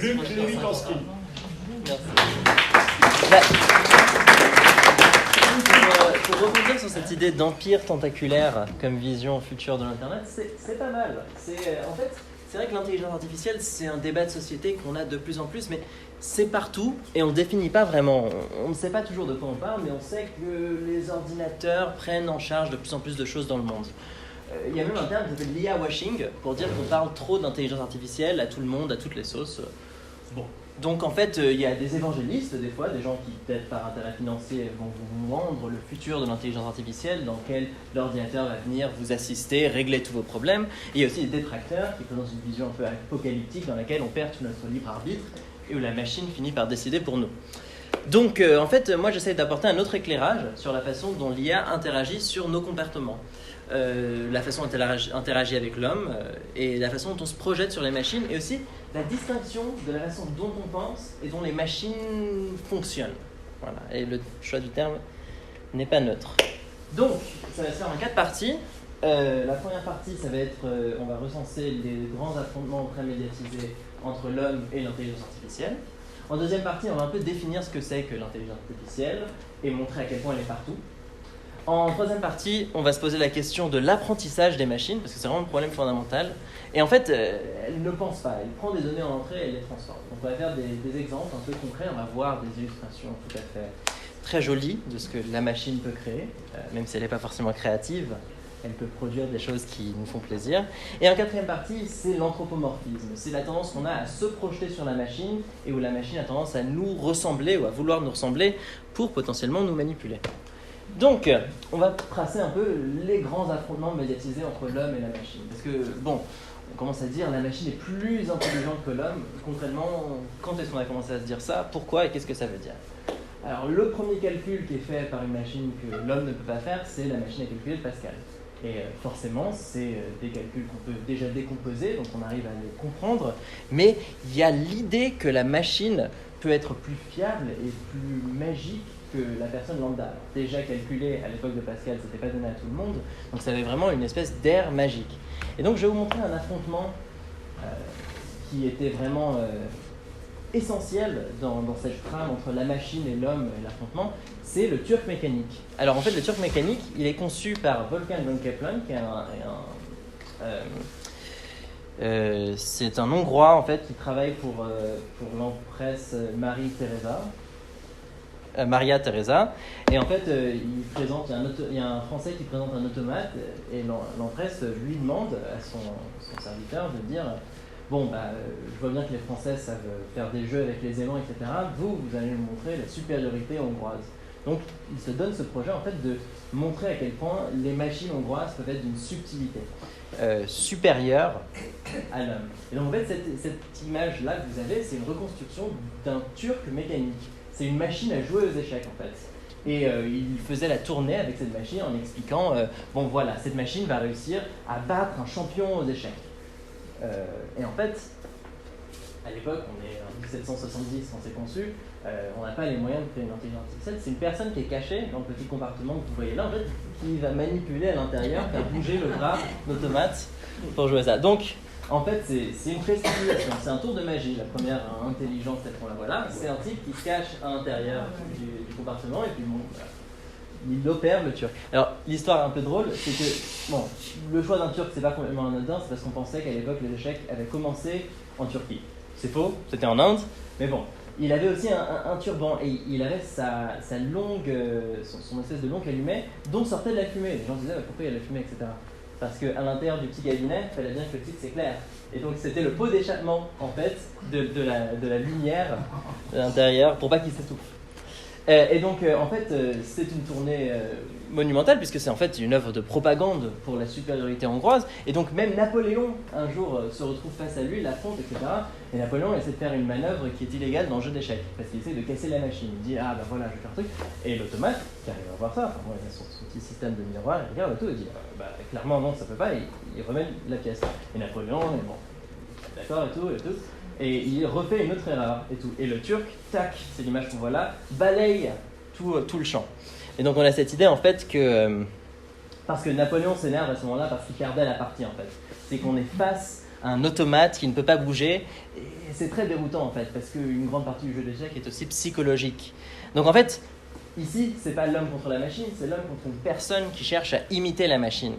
Luc Lewikowski. Merci. Pour rebondir sur cette idée d'empire tentaculaire comme vision future de l'Internet, c'est pas mal. En fait, c'est vrai que l'intelligence artificielle, c'est un débat de société qu'on a de plus en plus, mais c'est partout et on ne définit pas vraiment. On ne sait pas toujours de quoi on parle, mais on sait que les ordinateurs prennent en charge de plus en plus de choses dans le monde. Il y a même un terme qui s'appelle l'IA washing pour dire qu'on parle trop d'intelligence artificielle à tout le monde, à toutes les sauces. Bon. Donc en fait, il y a des évangélistes, des fois, des gens qui peut-être par intérêt financier vont vous vendre le futur de l'intelligence artificielle dans lequel l'ordinateur va venir vous assister, régler tous vos problèmes. Et il y a aussi des détracteurs qui présentent une vision un peu apocalyptique dans laquelle on perd tout notre libre arbitre et où la machine finit par décider pour nous. Donc en fait, moi j'essaie d'apporter un autre éclairage sur la façon dont l'IA interagit sur nos comportements. La façon dont elle interagit avec l'homme et la façon dont on se projette sur les machines et aussi la distinction de la façon dont on pense et dont les machines fonctionnent. Voilà. Et le choix du terme n'est pas neutre. Donc, ça va se faire en 4 parties. La première partie, ça va être, on va recenser les grands affrontements très médiatisés entre l'homme et l'intelligence artificielle. En deuxième partie, on va un peu définir ce que c'est que l'intelligence artificielle et montrer à quel point elle est partout. En troisième partie, on va se poser la question de l'apprentissage des machines, parce que c'est vraiment un problème fondamental. Et en fait, elle ne pense pas, elle prend des données en entrée et elle les transforme. Donc on va faire des exemples un peu concrets, on va voir des illustrations tout à fait très jolies de ce que la machine peut créer, même si elle n'est pas forcément créative, elle peut produire des choses qui nous font plaisir. Et en quatrième partie, c'est l'anthropomorphisme, c'est la tendance qu'on a à se projeter sur la machine et où la machine a tendance à nous ressembler ou à vouloir nous ressembler pour potentiellement nous manipuler. Donc, on va tracer un peu les grands affrontements médiatisés entre l'homme et la machine. Parce que, bon, on commence à dire la machine est plus intelligente que l'homme. Concrètement, quand est-ce qu'on a commencé à se dire ça? Pourquoi et qu'est-ce que ça veut dire? Alors, le premier calcul qui est fait par une machine que l'homme ne peut pas faire, c'est la machine à calculer de Pascal. Et forcément, c'est des calculs qu'on peut déjà décomposer, donc on arrive à les comprendre. Mais il y a l'idée que la machine peut être plus fiable et plus magique que la personne lambda. Alors, déjà calculé à l'époque de Pascal, ça n'était pas donné à tout le monde, donc ça avait vraiment une espèce d'air magique. Et donc je vais vous montrer un affrontement qui était vraiment essentiel dans cette trame entre la machine et l'homme et l'affrontement, c'est le turc mécanique. Alors en fait, le turc mécanique, il est conçu par Wolfgang von Kepler, qui est c'est un Hongrois en fait qui travaille pour l'empresse Maria Theresa, et en fait il y a un Français qui présente un automate et l'empresse lui demande à son serviteur de dire bon je vois bien que les Français savent faire des jeux avec les aimants, etc. Vous allez nous montrer la supériorité hongroise. Donc il se donne ce projet en fait de montrer à quel point les machines hongroises peuvent être d'une subtilité supérieure à l'homme. Et donc en fait cette image là que vous avez, c'est une reconstruction d'un turc mécanique. C'est une machine à jouer aux échecs en fait. Et il faisait la tournée avec cette machine en expliquant bon voilà, cette machine va réussir à battre un champion aux échecs. Et en fait, à l'époque, on est en 1770 quand c'est conçu, on n'a pas les moyens de créer une intelligence artificielle. C'est une personne qui est cachée dans le petit compartiment que vous voyez là, en fait, qui va manipuler à l'intérieur, faire bouger le bras d'automate pour jouer à ça. Donc, en fait, c'est une prestidigitation, c'est un tour de magie. La première intelligence, telle qu'on la voit là, c'est un type qui se cache à l'intérieur du compartiment et puis bon, il opère le turc. Alors, l'histoire un peu drôle, c'est que bon, le choix d'un turc, c'est pas complètement anodin, c'est parce qu'on pensait qu'à l'époque, les échecs avaient commencé en Turquie. C'est faux, c'était en Inde, mais bon. Il avait aussi un turban et il avait sa longue, son espèce de longue allumet dont sortait de la fumée. Les gens se disaient pourquoi il y a de la fumée, etc. Parce qu'à l'intérieur du petit cabinet, il fallait bien que le titre s'éclaire. Et donc c'était le pot d'échappement, en fait, de la lumière de l'intérieur pour pas qu'il s'étouffe. Et donc, en fait, c'est une tournée monumentale puisque c'est en fait une œuvre de propagande pour la supériorité hongroise. Et donc même Napoléon, un jour, se retrouve face à lui, l'affronte, etc. Et Napoléon essaie de faire une manœuvre qui est illégale dans le jeu d'échecs parce qu'il essaie de casser la machine. Il dit ah ben voilà, je vais faire un truc. Et l'automate, qui arrive à voir ça, enfin, il a son petit système de miroir, il regarde tout et dit clairement non, ça peut pas. Et il remet la pièce. Et Napoléon est bon, d'accord et tout. Et il refait une autre erreur et tout. Et le turc, tac, c'est l'image qu'on voit là, balaye tout le champ. Et donc on a cette idée en fait que parce que Napoléon s'énerve à ce moment-là parce qu'il perdait la partie en fait. C'est qu'on est face un automate qui ne peut pas bouger. Et c'est très déroutant en fait, parce qu'une grande partie du jeu d'échecs est aussi psychologique. Donc en fait, ici, c'est pas l'homme contre la machine, c'est l'homme contre une personne qui cherche à imiter la machine.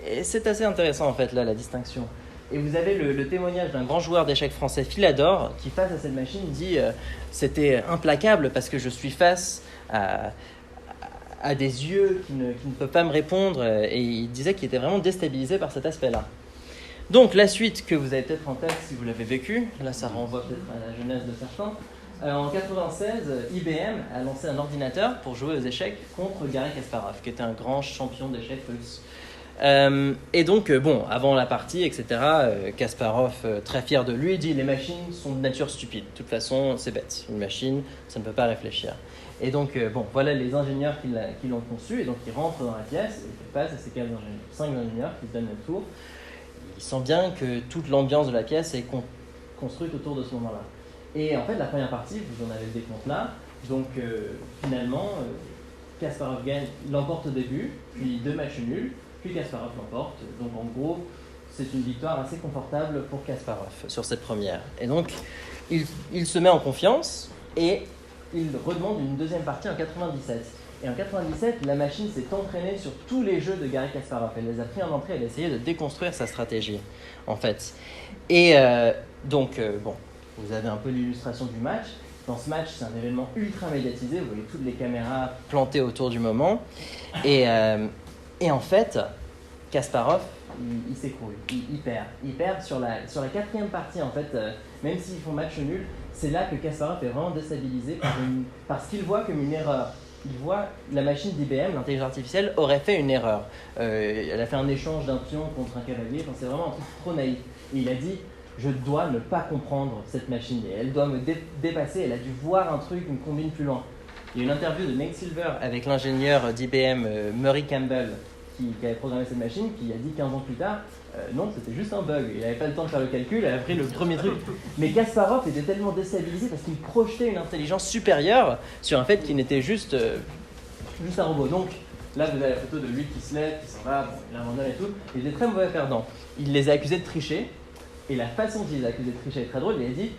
Et c'est assez intéressant en fait là, la distinction. Et vous avez le témoignage d'un grand joueur d'échecs français, Philador, qui face à cette machine dit c'était implacable parce que je suis face à des yeux qui ne peuvent pas me répondre. Et il disait qu'il était vraiment déstabilisé par cet aspect-là. Donc la suite que vous avez peut-être en tête si vous l'avez vécu, là ça renvoie peut-être à la jeunesse de certains. En 96, IBM a lancé un ordinateur pour jouer aux échecs contre Garry Kasparov, qui était un grand champion d'échecs russe. Et donc, avant la partie, etc., Kasparov, très fier de lui, dit « Les machines sont de nature stupide. De toute façon, c'est bête. Une machine, ça ne peut pas réfléchir. » Et donc, voilà les ingénieurs qui l'ont conçu. Et donc, il rentre dans la pièce et il fait face à ces 5 ingénieurs qui se donnent le tour. Il sent bien que toute l'ambiance de la pièce est construite autour de ce moment-là. Et en fait, la première partie, vous en avez le décompte là. Donc, finalement, Kasparov l'emporte au début, puis 2 matchs nuls. Puis Kasparov l'emporte. Donc en gros, c'est une victoire assez confortable pour Kasparov sur cette première. Et donc, il se met en confiance et il redemande une deuxième partie en 97. Et en 97, la machine s'est entraînée sur tous les jeux de Garry Kasparov. Elle les a pris en entrée, elle a essayé de déconstruire sa stratégie, en fait. Et vous avez un peu l'illustration du match. Dans ce match, c'est un événement ultra médiatisé. Vous voyez toutes les caméras plantées autour du moment. Et en fait, Kasparov, il s'écroule, il perd. Il perd sur la 4e partie, en fait, même s'ils font match nul, c'est là que Kasparov est vraiment déstabilisé parce qu'il voit comme une erreur. Il voit la machine d'IBM, l'intelligence artificielle, aurait fait une erreur. Elle a fait un échange d'un pion contre un cavalier, enfin, c'est vraiment un truc trop naïf. Et il a dit, je dois ne pas comprendre cette machine, et elle doit me dépasser, elle a dû voir un truc, une combine plus loin. Il y a une interview de Nate Silver avec l'ingénieur d'IBM Murray Campbell qui avait programmé cette machine, qui a dit 15 ans plus tard non, c'était juste un bug. Il n'avait pas le temps de faire le calcul, il a pris le premier truc. Mais Kasparov était tellement déstabilisé parce qu'il projetait une intelligence supérieure sur un fait qu'il n'était juste un robot. Donc là, vous avez la photo de lui qui se lève, qui s'en va, bon, il abandonne et tout. Il était très mauvais perdant. Il les a accusés de tricher, et la façon dont il les a accusés de tricher est très drôle. Il a dit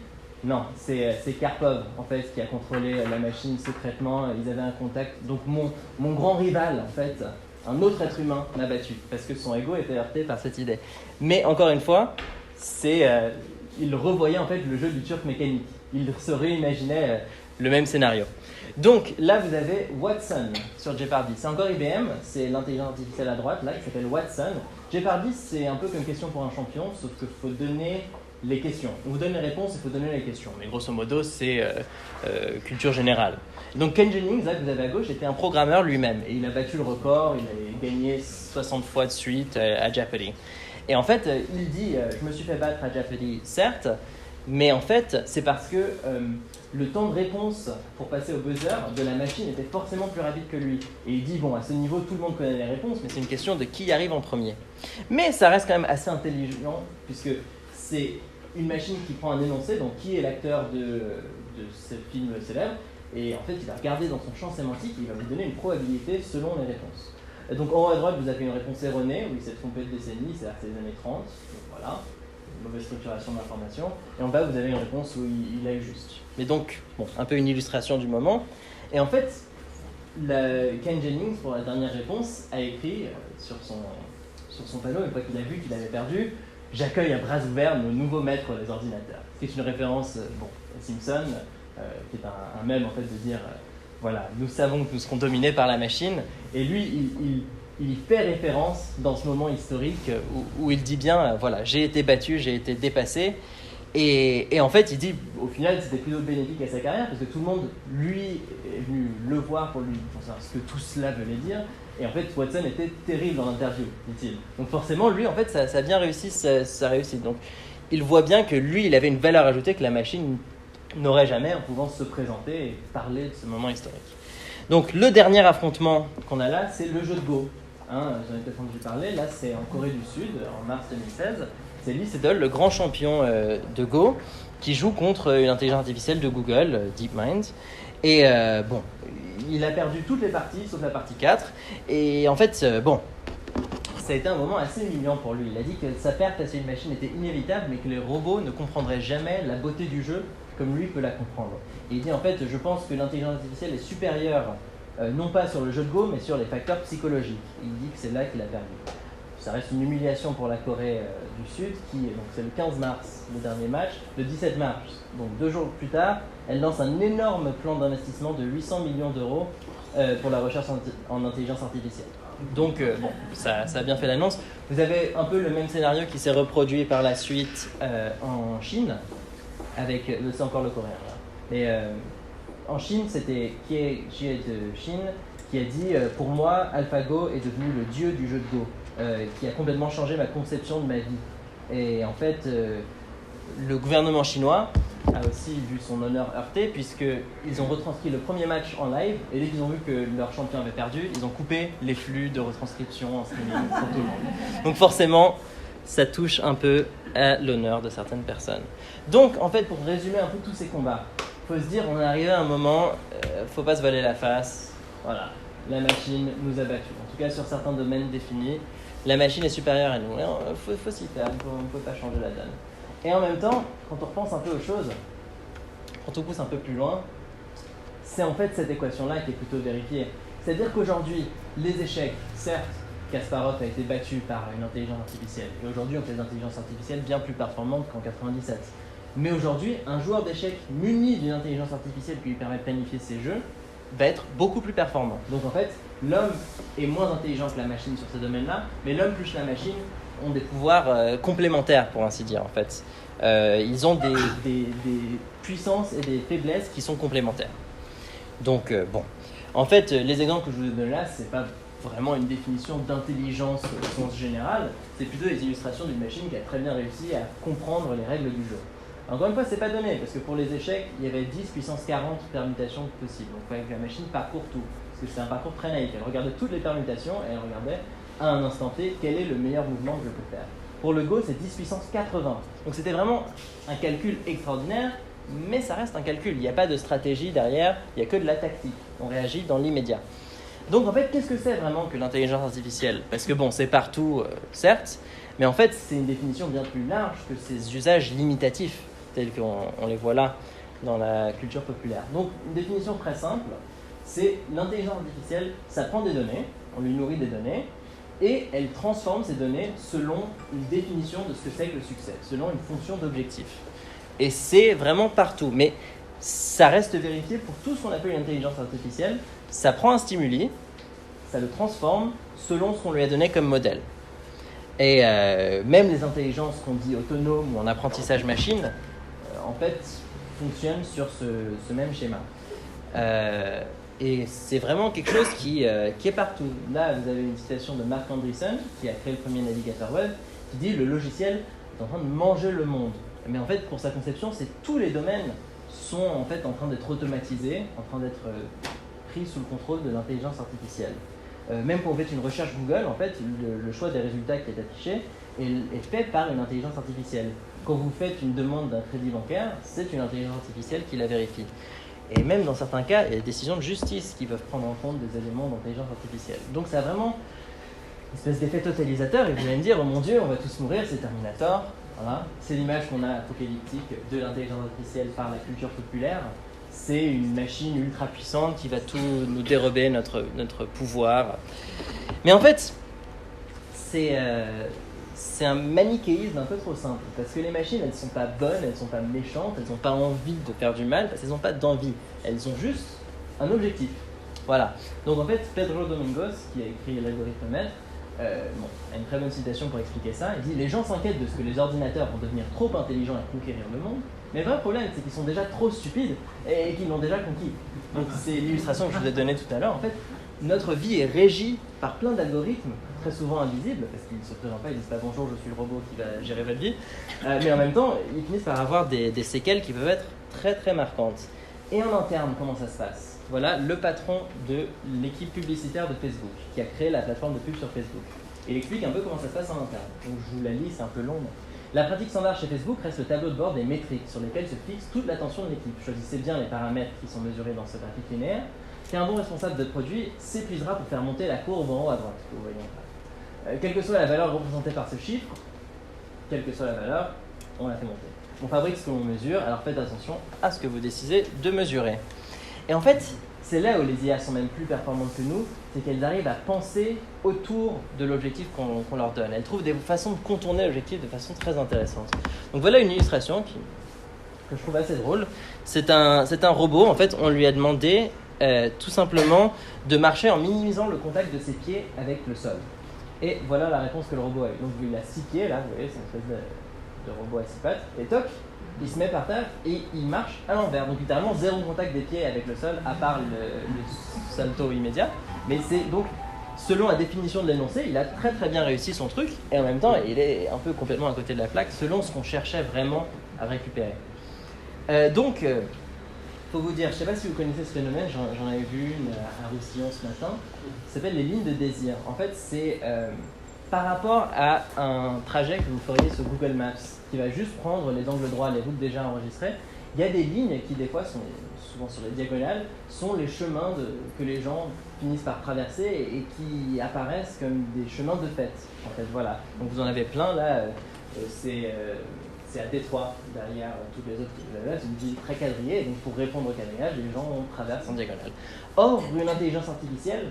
non, c'est Karpov en fait qui a contrôlé la machine secrètement. Ils avaient un contact. Donc mon grand rival en fait, un autre être humain m'a battu parce que son ego était heurté par cette idée. Mais encore une fois, il revoyait en fait le jeu du turc mécanique. Il se réimaginait le même scénario. Donc là, vous avez Watson sur Jeopardy. C'est encore IBM, c'est l'intelligence artificielle à droite là qui s'appelle Watson. Jeopardy, c'est un peu comme question pour un champion, sauf qu'il faut donner les questions. On vous donne les réponses, il faut donner les questions. Mais grosso modo, c'est culture générale. Donc Ken Jennings, là que vous avez à gauche, était un programmeur lui-même. Et il a battu le record, il a gagné 60 fois de suite à Jeopardy. Et en fait, il dit, je me suis fait battre à Jeopardy, certes, mais en fait, c'est parce que le temps de réponse pour passer au buzzer de la machine était forcément plus rapide que lui. Et il dit, bon, à ce niveau, tout le monde connaît les réponses, mais c'est une question de qui arrive en premier. Mais ça reste quand même assez intelligent, puisque c'est une machine qui prend un énoncé, donc qui est l'acteur de ce film célèbre, et en fait, il va regarder dans son champ sémantique et il va vous donner une probabilité selon les réponses. Et donc en haut à droite, vous avez une réponse erronée, où il s'est trompé de décennie, c'est-à-dire que c'est les années 30, donc voilà, une mauvaise structuration de l'information. Et en bas, vous avez une réponse où il a eu juste. Mais donc, bon, un peu une illustration du moment. Et en fait, Ken Jennings, pour la dernière réponse, a écrit sur son panneau, une fois qu'il a vu qu'il avait perdu, « J'accueille à bras ouverts nos nouveaux maîtres des ordinateurs ». C'est une référence à Simpson, qui est un mème en fait de dire voilà, nous savons que nous serons dominés par la machine, et lui il y fait référence dans ce moment historique où il dit bien voilà, j'ai été battu, j'ai été dépassé, et en fait il dit au final c'était plutôt bénéfique à sa carrière parce que tout le monde lui est venu le voir pour savoir ce que tout cela venait dire. Et en fait, Watson était terrible dans l'interview, dit-il. Donc forcément, lui, en fait, ça a bien réussi sa réussite. Donc il voit bien que lui, il avait une valeur ajoutée que la machine n'aurait jamais en pouvant se présenter et parler de ce moment historique. Donc le dernier affrontement qu'on a là, c'est le jeu de Go. J'en ai peut-être entendu parler. Là, c'est en Corée du Sud, en mars 2016. C'est Lee Sedol, le grand champion de Go, qui joue contre une intelligence artificielle de Google, DeepMind. Et il a perdu toutes les parties, sauf la partie 4. Et en fait, ça a été un moment assez humiliant pour lui. Il a dit que sa perte face à une machine était inévitable, mais que les robots ne comprendraient jamais la beauté du jeu comme lui peut la comprendre. Et il dit en fait, je pense que l'intelligence artificielle est supérieure, non pas sur le jeu de Go, mais sur les facteurs psychologiques. Et il dit que c'est là qu'il a perdu. Ça reste une humiliation pour la Corée du Sud, donc c'est le 15 mars, le dernier match. Le 17 mars, donc 2 jours plus tard, elle lance un énorme plan d'investissement de 800 millions d'euros pour la recherche en intelligence artificielle. Donc, bon, ça a bien fait l'annonce. Vous avez un peu le même scénario qui s'est reproduit par la suite en Chine, avec, c'est encore le coréen là. Mais en Chine, c'était Jie de Chine qui a dit pour moi, AlphaGo est devenu le dieu du jeu de Go, qui a complètement changé ma conception de ma vie. Et en fait, le gouvernement chinois a aussi vu son honneur heurté, puisqu'ils ont retranscrit le premier match en live, et dès qu'ils ont vu que leur champion avait perdu, ils ont coupé les flux de retranscription en streaming pour tout le monde. Donc forcément, ça touche un peu à l'honneur de certaines personnes. Donc, en fait, pour résumer un peu tous ces combats, il faut se dire, on est arrivé à un moment, faut pas se voiler la face, voilà, la machine nous a battus. En tout cas, sur certains domaines définis, la machine est supérieure à nous. Il faut s'y faire, on ne peut pas changer la donne. Et en même temps, quand on repense un peu aux choses, quand on pousse un peu plus loin, c'est en fait cette équation-là qui est plutôt vérifiée. C'est-à-dire qu'aujourd'hui, les échecs, certes, Kasparov a été battu par une intelligence artificielle. Et aujourd'hui, on fait des intelligences artificielles bien plus performantes qu'en 97. Mais aujourd'hui, un joueur d'échecs muni d'une intelligence artificielle qui lui permet de planifier ses jeux va être beaucoup plus performant. Donc en fait, l'homme est moins intelligent que la machine sur ce domaine-là, mais l'homme plus la machine ont des pouvoirs complémentaires, pour ainsi dire, en fait. Ils ont des puissances et des faiblesses qui sont complémentaires. Donc, bon. En fait, les exemples que je vous donne là, c'est pas vraiment une définition d'intelligence au sens général, c'est plutôt des illustrations d'une machine qui a très bien réussi à comprendre les règles du jeu. Encore une fois, c'est pas donné, parce que pour les échecs, il y avait 10 puissance 40 permutations possibles. Donc, il fallait que la machine parcourt tout. Parce que c'est un parcours très naïf. Elle regardait toutes les permutations et elle regardait à un instant T quel est le meilleur mouvement que je peux faire. Pour le Go, c'est 10 puissance 80. Donc, c'était vraiment un calcul extraordinaire, mais ça reste un calcul. Il n'y a pas de stratégie derrière, il n'y a que de la tactique. On réagit dans l'immédiat. Donc, en fait, qu'est-ce que c'est vraiment que l'intelligence artificielle ? Parce que bon, c'est partout, certes, mais en fait, c'est une définition bien plus large que ces usages limitatifs, tels qu'on les voit là dans la culture populaire. Donc, une définition très simple, c'est l'intelligence artificielle, ça prend des données, on lui nourrit des données, et elle transforme ces données selon une définition de ce que c'est que le succès, selon une fonction d'objectif. Et c'est vraiment partout, mais ça reste vérifié pour tout ce qu'on appelle une intelligence artificielle. Ça prend un stimuli, ça le transforme selon ce qu'on lui a donné comme modèle. Et même les intelligences qu'on dit autonomes ou en apprentissage machine, en fait, fonctionnent sur ce même schéma. Et c'est vraiment quelque chose qui est partout. Là, vous avez une citation de Marc Andreessen, qui a créé le premier navigateur web, qui dit « Le logiciel est en train de manger le monde ». Mais en fait, pour sa conception, c'est tous les domaines sont en fait en train d'être automatisés, en train d'être pris sous le contrôle de l'intelligence artificielle. Même quand vous faites une recherche Google, en fait, le choix des résultats qui est affiché est fait par une intelligence artificielle. Quand vous faites une demande d'un crédit bancaire, c'est une intelligence artificielle qui la vérifie. Et même dans certains cas, il y a des décisions de justice qui peuvent prendre en compte des éléments d'intelligence artificielle. Donc ça a vraiment une espèce d'effet totalisateur. Et vous allez me dire, oh mon Dieu, on va tous mourir, c'est Terminator. Voilà. C'est l'image qu'on a apocalyptique de l'intelligence artificielle par la culture populaire. C'est une machine ultra puissante qui va tout nous dérober notre pouvoir. Mais en fait, c'est un manichéisme un peu trop simple. Parce que les machines, elles ne sont pas bonnes, elles ne sont pas méchantes, elles n'ont pas envie de faire du mal, parce qu'elles n'ont pas d'envie. Elles ont juste un objectif. Voilà. Donc en fait, Pedro Domingos, qui a écrit l'algorithme maître, a une très bonne citation pour expliquer ça. Il dit « Les gens s'inquiètent de ce que les ordinateurs vont devenir trop intelligents et conquérir le monde, mais le vrai problème, c'est qu'ils sont déjà trop stupides et qu'ils l'ont déjà conquis. » Donc c'est l'illustration que je vous ai donnée tout à l'heure. En fait, notre vie est régie par plein d'algorithmes, très souvent invisibles, parce qu'ils ne se présentent pas, ils ne disent pas « Bonjour, je suis le robot qui va gérer votre vie », mais en même temps, ils finissent par avoir des séquelles qui peuvent être très très marquantes. Et en interne, comment ça se passe ? Voilà le patron de l'équipe publicitaire de Facebook, qui a créé la plateforme de pub sur Facebook. Il explique un peu comment ça se passe en interne. Donc je vous la lis, c'est un peu long. La pratique standard chez Facebook reste le tableau de bord des métriques sur lesquelles se fixe toute l'attention de l'équipe. Choisissez bien les paramètres qui sont mesurés dans ce graphique linéaire, qu'un bon responsable de produit s'épuisera pour faire monter la courbe en haut à droite, que vous voyez en bas. quelle que soit la valeur représentée par ce chiffre, quelle que soit la valeur, on la fait monter. On fabrique ce que l'on mesure, alors faites attention à ce que vous décidez de mesurer. Et en fait, c'est là où les IA sont même plus performantes que nous, c'est qu'elles arrivent à penser autour de l'objectif qu'on leur donne. Elles trouvent des façons de contourner l'objectif de façon très intéressante. Donc voilà une illustration que je trouve assez drôle. C'est un robot, en fait, on lui a demandé tout simplement de marcher en minimisant le contact de ses pieds avec le sol. Et voilà la réponse que le robot a eu. Donc il a 6 pieds, là, vous voyez, c'est une espèce de robot à 6 pattes, et toc, il se met par terre et il marche à l'envers. Donc littéralement zéro contact des pieds avec le sol, à part le salto immédiat. Mais c'est donc, selon la définition de l'énoncé, il a très très bien réussi son truc, et en même temps, il est un peu complètement à côté de la plaque, selon ce qu'on cherchait vraiment à récupérer. Donc, faut vous dire, je ne sais pas si vous connaissez ce phénomène, j'en avais vu une à Roussillon ce matin, ça s'appelle les lignes de désir. En fait, c'est par rapport à un trajet que vous feriez sur Google Maps, qui va juste prendre les angles droits, les routes déjà enregistrées. Il y a des lignes qui, des fois, sont souvent sur les diagonales, sont les chemins que les gens finissent par traverser et qui apparaissent comme des chemins de fête. En fait, voilà. Donc vous en avez plein là. C'est à Détroit, derrière toutes les autres. C'est une ville très quadrillée, et donc pour répondre au quadrillage, les gens traversent en diagonale. Or, une intelligence artificielle,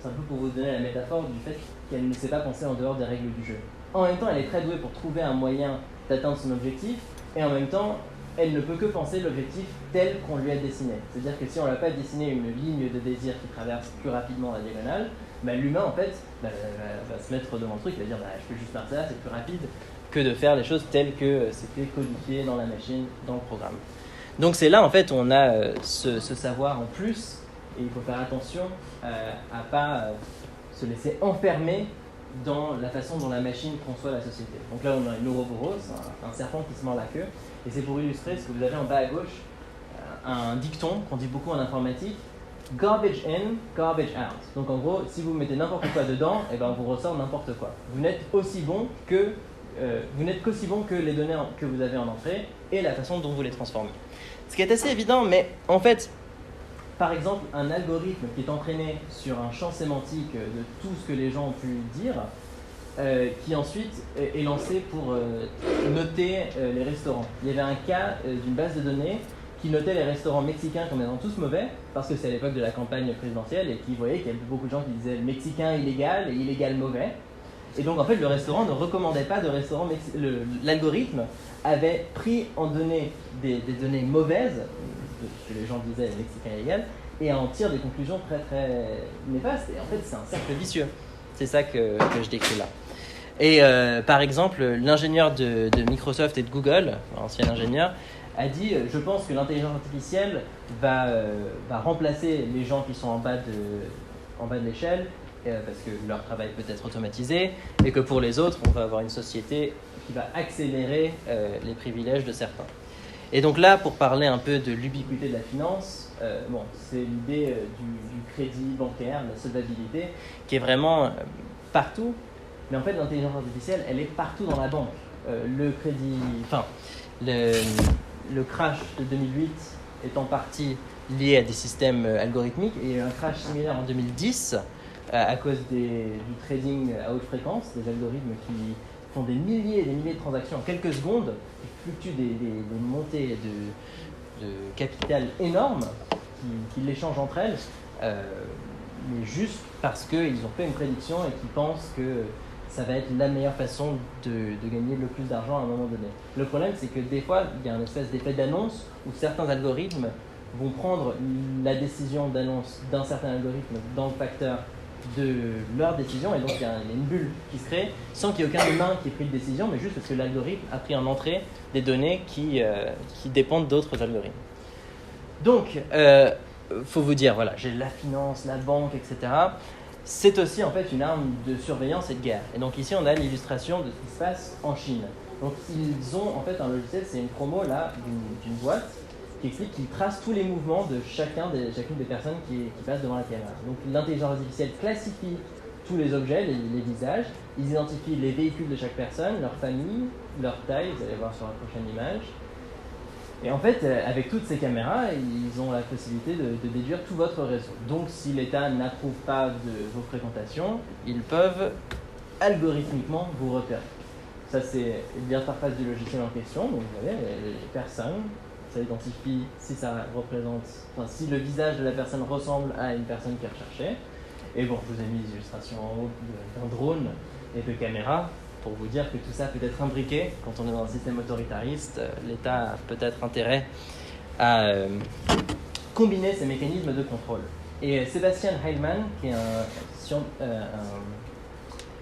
c'est un peu pour vous donner la métaphore du fait qu'elle ne sait pas penser en dehors des règles du jeu. En même temps, elle est très douée pour trouver un moyen d'atteindre son objectif, et en même temps, elle ne peut que penser l'objectif tel qu'on lui a dessiné. C'est-à-dire que si on ne l'a pas dessiné une ligne de désir qui traverse plus rapidement la diagonale, l'humain, en fait, va se mettre devant le truc, il va dire je peux juste faire ça, c'est plus rapide que de faire les choses telles que c'était codifié dans la machine, dans le programme. Donc c'est là, en fait, on a ce savoir en plus, et il faut faire attention à ne pas se laisser enfermer dans la façon dont la machine conçoit la société. Donc là, on a une Ouroboros, un serpent qui se mord la queue, et c'est pour illustrer ce que vous avez en bas à gauche, un dicton qu'on dit beaucoup en informatique, garbage in, garbage out. Donc en gros, si vous mettez n'importe quoi dedans, et ben vous ressort n'importe quoi. Vous n'êtes qu'aussi bon que les données que vous avez en entrée et la façon dont vous les transformez. Ce qui est assez évident, mais en fait, par exemple, un algorithme qui est entraîné sur un champ sémantique de tout ce que les gens ont pu dire, qui ensuite est lancé pour noter les restaurants. Il y avait un cas d'une base de données qui notait les restaurants mexicains comme étant tous mauvais, parce que c'est à l'époque de la campagne présidentielle, et qui voyait qu'il y avait beaucoup de gens qui disaient mexicain illégal et illégal mauvais. Et donc en fait le restaurant ne recommandait pas de restaurant l'algorithme avait pris en données des données mauvaises, de ce que les gens disaient mexicain illégal, et en tire des conclusions très très néfastes. Et en fait c'est un cercle vicieux. C'est ça que je décris là. Et par exemple, l'ingénieur de Microsoft et de Google, l'ancien ingénieur, a dit je pense que l'intelligence artificielle va remplacer les gens qui sont en bas de l'échelle, parce que leur travail peut être automatisé, et que pour les autres, on va avoir une société qui va accélérer les privilèges de certains. Et donc là, pour parler un peu de l'ubiquité de la finance, c'est l'idée du crédit bancaire, de la solvabilité, qui est vraiment partout. Mais en fait, l'intelligence artificielle, elle est partout dans la banque. Le crash de 2008 est en partie lié à des systèmes algorithmiques, et il y a eu un crash similaire en 2010 à cause du trading à haute fréquence, des algorithmes qui font des milliers et des milliers de transactions en quelques secondes, qui fluctuent des montées de capital énormes, qui l'échangent entre elles, mais juste parce qu'ils ont fait une prédiction et qu'ils pensent que ça va être la meilleure façon de gagner le plus d'argent à un moment donné. Le problème, c'est que des fois, il y a une espèce d'effet d'annonce où certains algorithmes vont prendre la décision d'annonce d'un certain algorithme dans le facteur de leur décision, et donc il y a une bulle qui se crée sans qu'il y ait aucun humain qui ait pris de décision, mais juste parce que l'algorithme a pris en entrée des données qui dépendent d'autres algorithmes. Donc, faut vous dire, voilà, j'ai la finance, la banque, etc. C'est aussi en fait une arme de surveillance et de guerre. Et donc ici, on a l'illustration de ce qui se passe en Chine. Donc ils ont en fait un logiciel, c'est une promo là d'une boîte qui explique qu'ils tracent tous les mouvements de chacune des personnes qui passent devant la caméra. Donc l'intelligence artificielle classifie tous les objets, les visages, ils identifient les véhicules de chaque personne, leur famille, leur taille, vous allez voir sur la prochaine image. Et en fait, avec toutes ces caméras, ils ont la possibilité de déduire tout votre réseau. Donc si l'État n'approuve pas de vos fréquentations, ils peuvent algorithmiquement vous repérer. Ça, c'est l'interface du logiciel en question. Donc, vous voyez, les personnes, ça identifie si ça représente, enfin, si le visage de la personne ressemble à une personne qui est recherchée. Et bon, je vous ai mis des illustrations en haut d'un drone et de caméras pour vous dire que tout ça peut être imbriqué. Quand on est dans un système autoritariste, l'État a peut-être intérêt à combiner ces mécanismes de contrôle. Et Sebastian Heilmann, qui est un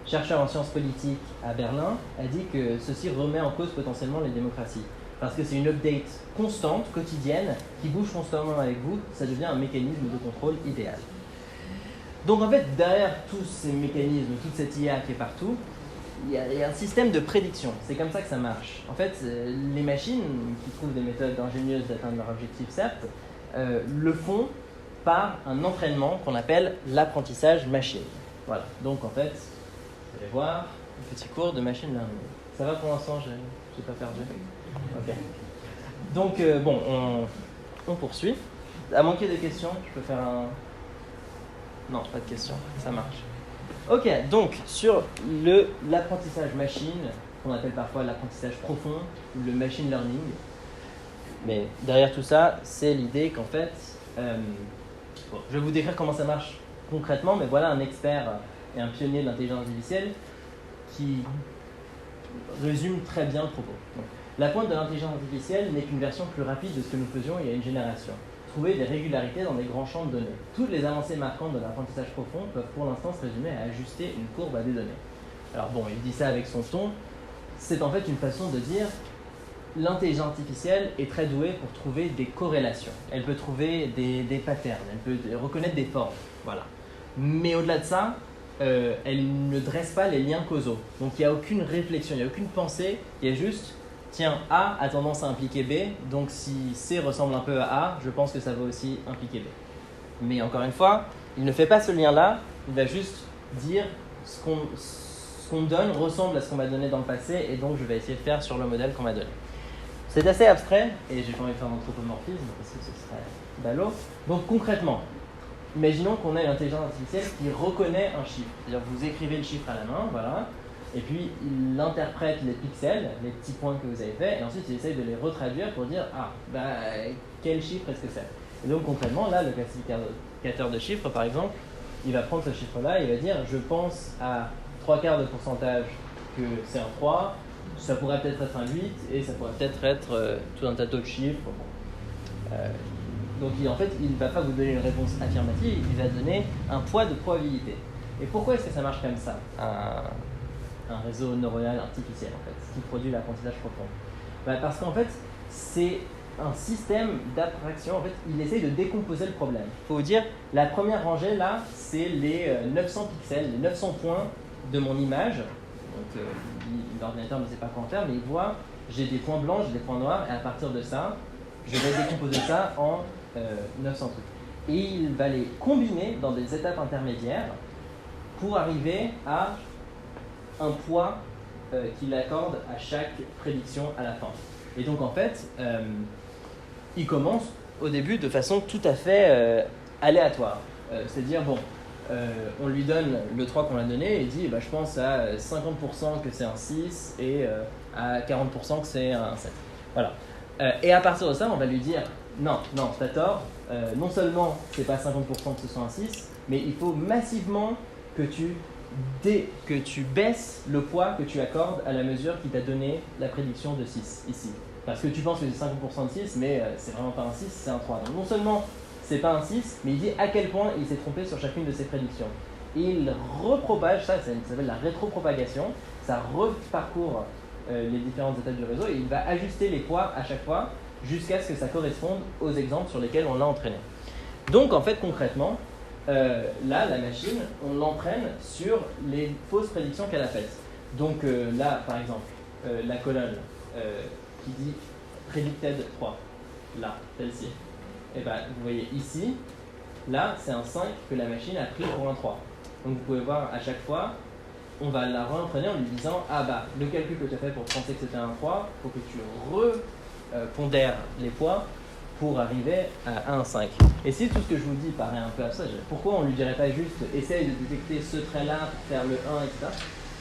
chercheur en sciences politiques à Berlin, a dit que ceci remet en cause potentiellement les démocraties. Parce que c'est une update constante, quotidienne, qui bouge constamment avec vous, ça devient un mécanisme de contrôle idéal. Donc en fait, derrière tous ces mécanismes, toute cette IA qui est partout, il y a un système de prédiction. C'est comme ça que ça marche. En fait, les machines qui trouvent des méthodes ingénieuses d'atteindre leur objectif, certes, le font par un entraînement qu'on appelle l'apprentissage machine. Voilà. Donc en fait, vous allez voir un petit cours de machine learning. Ça va pour l'instant, j'ai pas perdu. Ok. Donc bon, on poursuit. À moins qu'il y ait des questions, je peux faire un... Non, pas de questions, ça marche. Ok, donc sur l'apprentissage machine, qu'on appelle parfois l'apprentissage profond ou le machine learning, mais derrière tout ça, c'est l'idée qu'en fait, bon, je vais vous décrire comment ça marche concrètement, mais voilà un expert et un pionnier de l'intelligence artificielle qui résume très bien le propos. Donc, la pointe de l'intelligence artificielle n'est qu'une version plus rapide de ce que nous faisions il y a une génération. Trouver des régularités dans des grands champs de données. Toutes les avancées marquantes de l'apprentissage profond peuvent pour l'instant se résumer à ajuster une courbe à des données. Alors bon, il dit ça avec son ton, c'est en fait une façon de dire l'intelligence artificielle est très douée pour trouver des corrélations. Elle peut trouver des patterns, elle peut reconnaître des formes, voilà. Mais au-delà de ça, elle ne dresse pas les liens causaux. Donc il n'y a aucune réflexion, il n'y a aucune pensée, il y a juste... Tiens, A a tendance à impliquer B, donc si C ressemble un peu à A, je pense que ça va aussi impliquer B. Mais encore une fois, il ne fait pas ce lien-là, il va juste dire ce qu'on donne ressemble à ce qu'on m'a donné dans le passé, et donc je vais essayer de faire sur le modèle qu'on m'a donné. C'est assez abstrait, et j'ai pas envie de faire d'anthropomorphisme, parce que ce serait ballot. Donc concrètement, imaginons qu'on ait une intelligence artificielle qui reconnaît un chiffre. C'est-à-dire vous écrivez le chiffre à la main, voilà. Et puis, il interprète les pixels, les petits points que vous avez faits, et ensuite il essaye de les retraduire pour dire quel chiffre est-ce que c'est. Et donc concrètement, là, le classificateur de chiffres, par exemple, il va prendre ce chiffre-là et il va dire je pense à 3/4 de pourcentage que c'est un 3, ça pourrait peut-être être un 8, et ça pourrait peut-être être tout un tas d'autres chiffres. Donc en fait, il ne va pas vous donner une réponse affirmative, il va donner un poids de probabilité. Et pourquoi est-ce que ça marche comme ça un réseau neuronal artificiel en fait, qui produit l'apprentissage profond. Parce qu'en fait, c'est un système d'abstraction. En fait, il essaye de décomposer le problème. Il faut vous dire, la première rangée là, c'est les 900 pixels, les 900 points de mon image. Donc l'ordinateur ne sait pas quoi en faire, mais il voit, j'ai des points blancs, j'ai des points noirs, et à partir de ça, je vais décomposer ça en 900 trucs. Et il va les combiner dans des étapes intermédiaires pour arriver à un poids qu'il accorde à chaque prédiction à la fin. Et donc en fait, il commence au début de façon tout à fait aléatoire. C'est-à-dire, bon, on lui donne le 3 qu'on l'a donné et il dit je pense à 50% que c'est un 6 et à 40% que c'est un 7. Voilà. Et à partir de ça, on va lui dire non, t'as tort. Non seulement c'est pas 50% que ce soit un 6, mais il faut massivement que tu baisses le poids que tu accordes à la mesure qui t'a donné la prédiction de 6 ici. Parce que tu penses que c'est 50% de 6, mais c'est vraiment pas un 6, c'est un 3. Donc non seulement c'est pas un 6, mais il dit à quel point il s'est trompé sur chacune de ses prédictions. Et il repropage, ça s'appelle la rétropropagation, ça reparcourt les différentes étapes du réseau et il va ajuster les poids à chaque fois jusqu'à ce que ça corresponde aux exemples sur lesquels on l'a entraîné. Donc en fait concrètement, là, la machine, on l'entraîne sur les fausses prédictions qu'elle a faites. Donc là, par exemple, la colonne qui dit Predicted 3, là, celle-ci. Et bien, vous voyez ici, là, c'est un 5 que la machine a pris pour un 3. Donc vous pouvez voir à chaque fois, on va la re-entraîner en lui disant le calcul que tu as fait pour penser que c'était un 3, il faut que tu repondères les poids pour arriver à 1, 5. Et si tout ce que je vous dis paraît un peu abstrait, pourquoi on ne lui dirait pas juste essaye de détecter ce trait-là pour faire le 1, etc.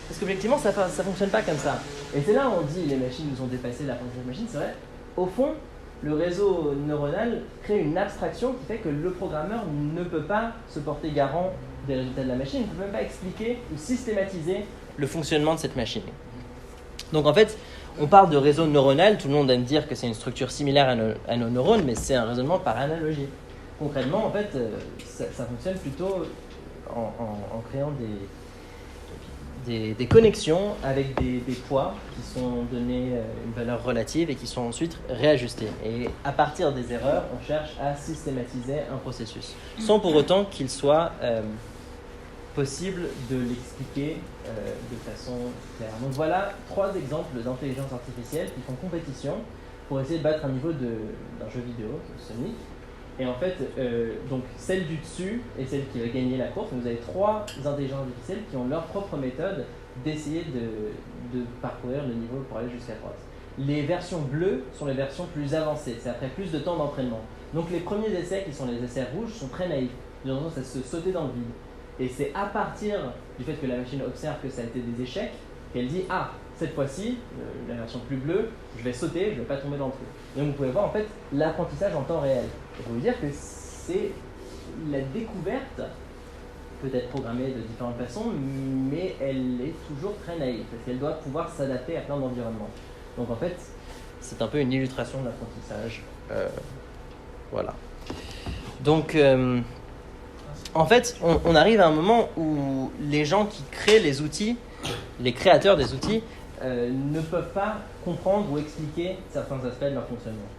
Parce qu'objectivement, ça ne fonctionne pas comme ça. Et c'est là où on dit les machines nous ont dépassé la fonction de machine. C'est vrai, au fond, le réseau neuronal crée une abstraction qui fait que le programmeur ne peut pas se porter garant des résultats de la machine, il ne peut même pas expliquer ou systématiser le fonctionnement de cette machine. Donc en fait, on parle de réseau neuronal, tout le monde aime dire que c'est une structure similaire à nos neurones, mais c'est un raisonnement par analogie. Concrètement, en fait, ça fonctionne plutôt en créant des connexions avec des poids qui sont donnés une valeur relative et qui sont ensuite réajustés. Et à partir des erreurs, on cherche à systématiser un processus, sans pour autant qu'il soit possible de l'expliquer de façon claire. Donc voilà 3 exemples d'intelligence artificielle qui font compétition pour essayer de battre un niveau d'un jeu vidéo, Sonic. Et en fait, donc celle du dessus est celle qui va gagner la course. Vous avez 3 intelligences artificielles qui ont leur propre méthode d'essayer de parcourir le niveau pour aller jusqu'à droite. Les versions bleues sont les versions plus avancées, c'est après plus de temps d'entraînement. Donc les premiers essais, qui sont les essais rouges, sont très naïfs. Ils ont tendance à se sauter dans le vide. Et c'est à partir du fait que la machine observe que ça a été des échecs qu'elle dit « Ah, cette fois-ci, la version plus bleue, je vais sauter, je ne vais pas tomber dans le trou. » Donc vous pouvez voir en fait l'apprentissage en temps réel. Je peux vous dire que c'est la découverte, peut-être programmée de différentes façons, mais elle est toujours très naïve, parce qu'elle doit pouvoir s'adapter à plein d'environnements. Donc en fait, c'est un peu une illustration de l'apprentissage. Voilà. Donc, en fait, on arrive à un moment où les gens qui créent les outils, les créateurs des outils, ne peuvent pas comprendre ou expliquer certains aspects de leur fonctionnement.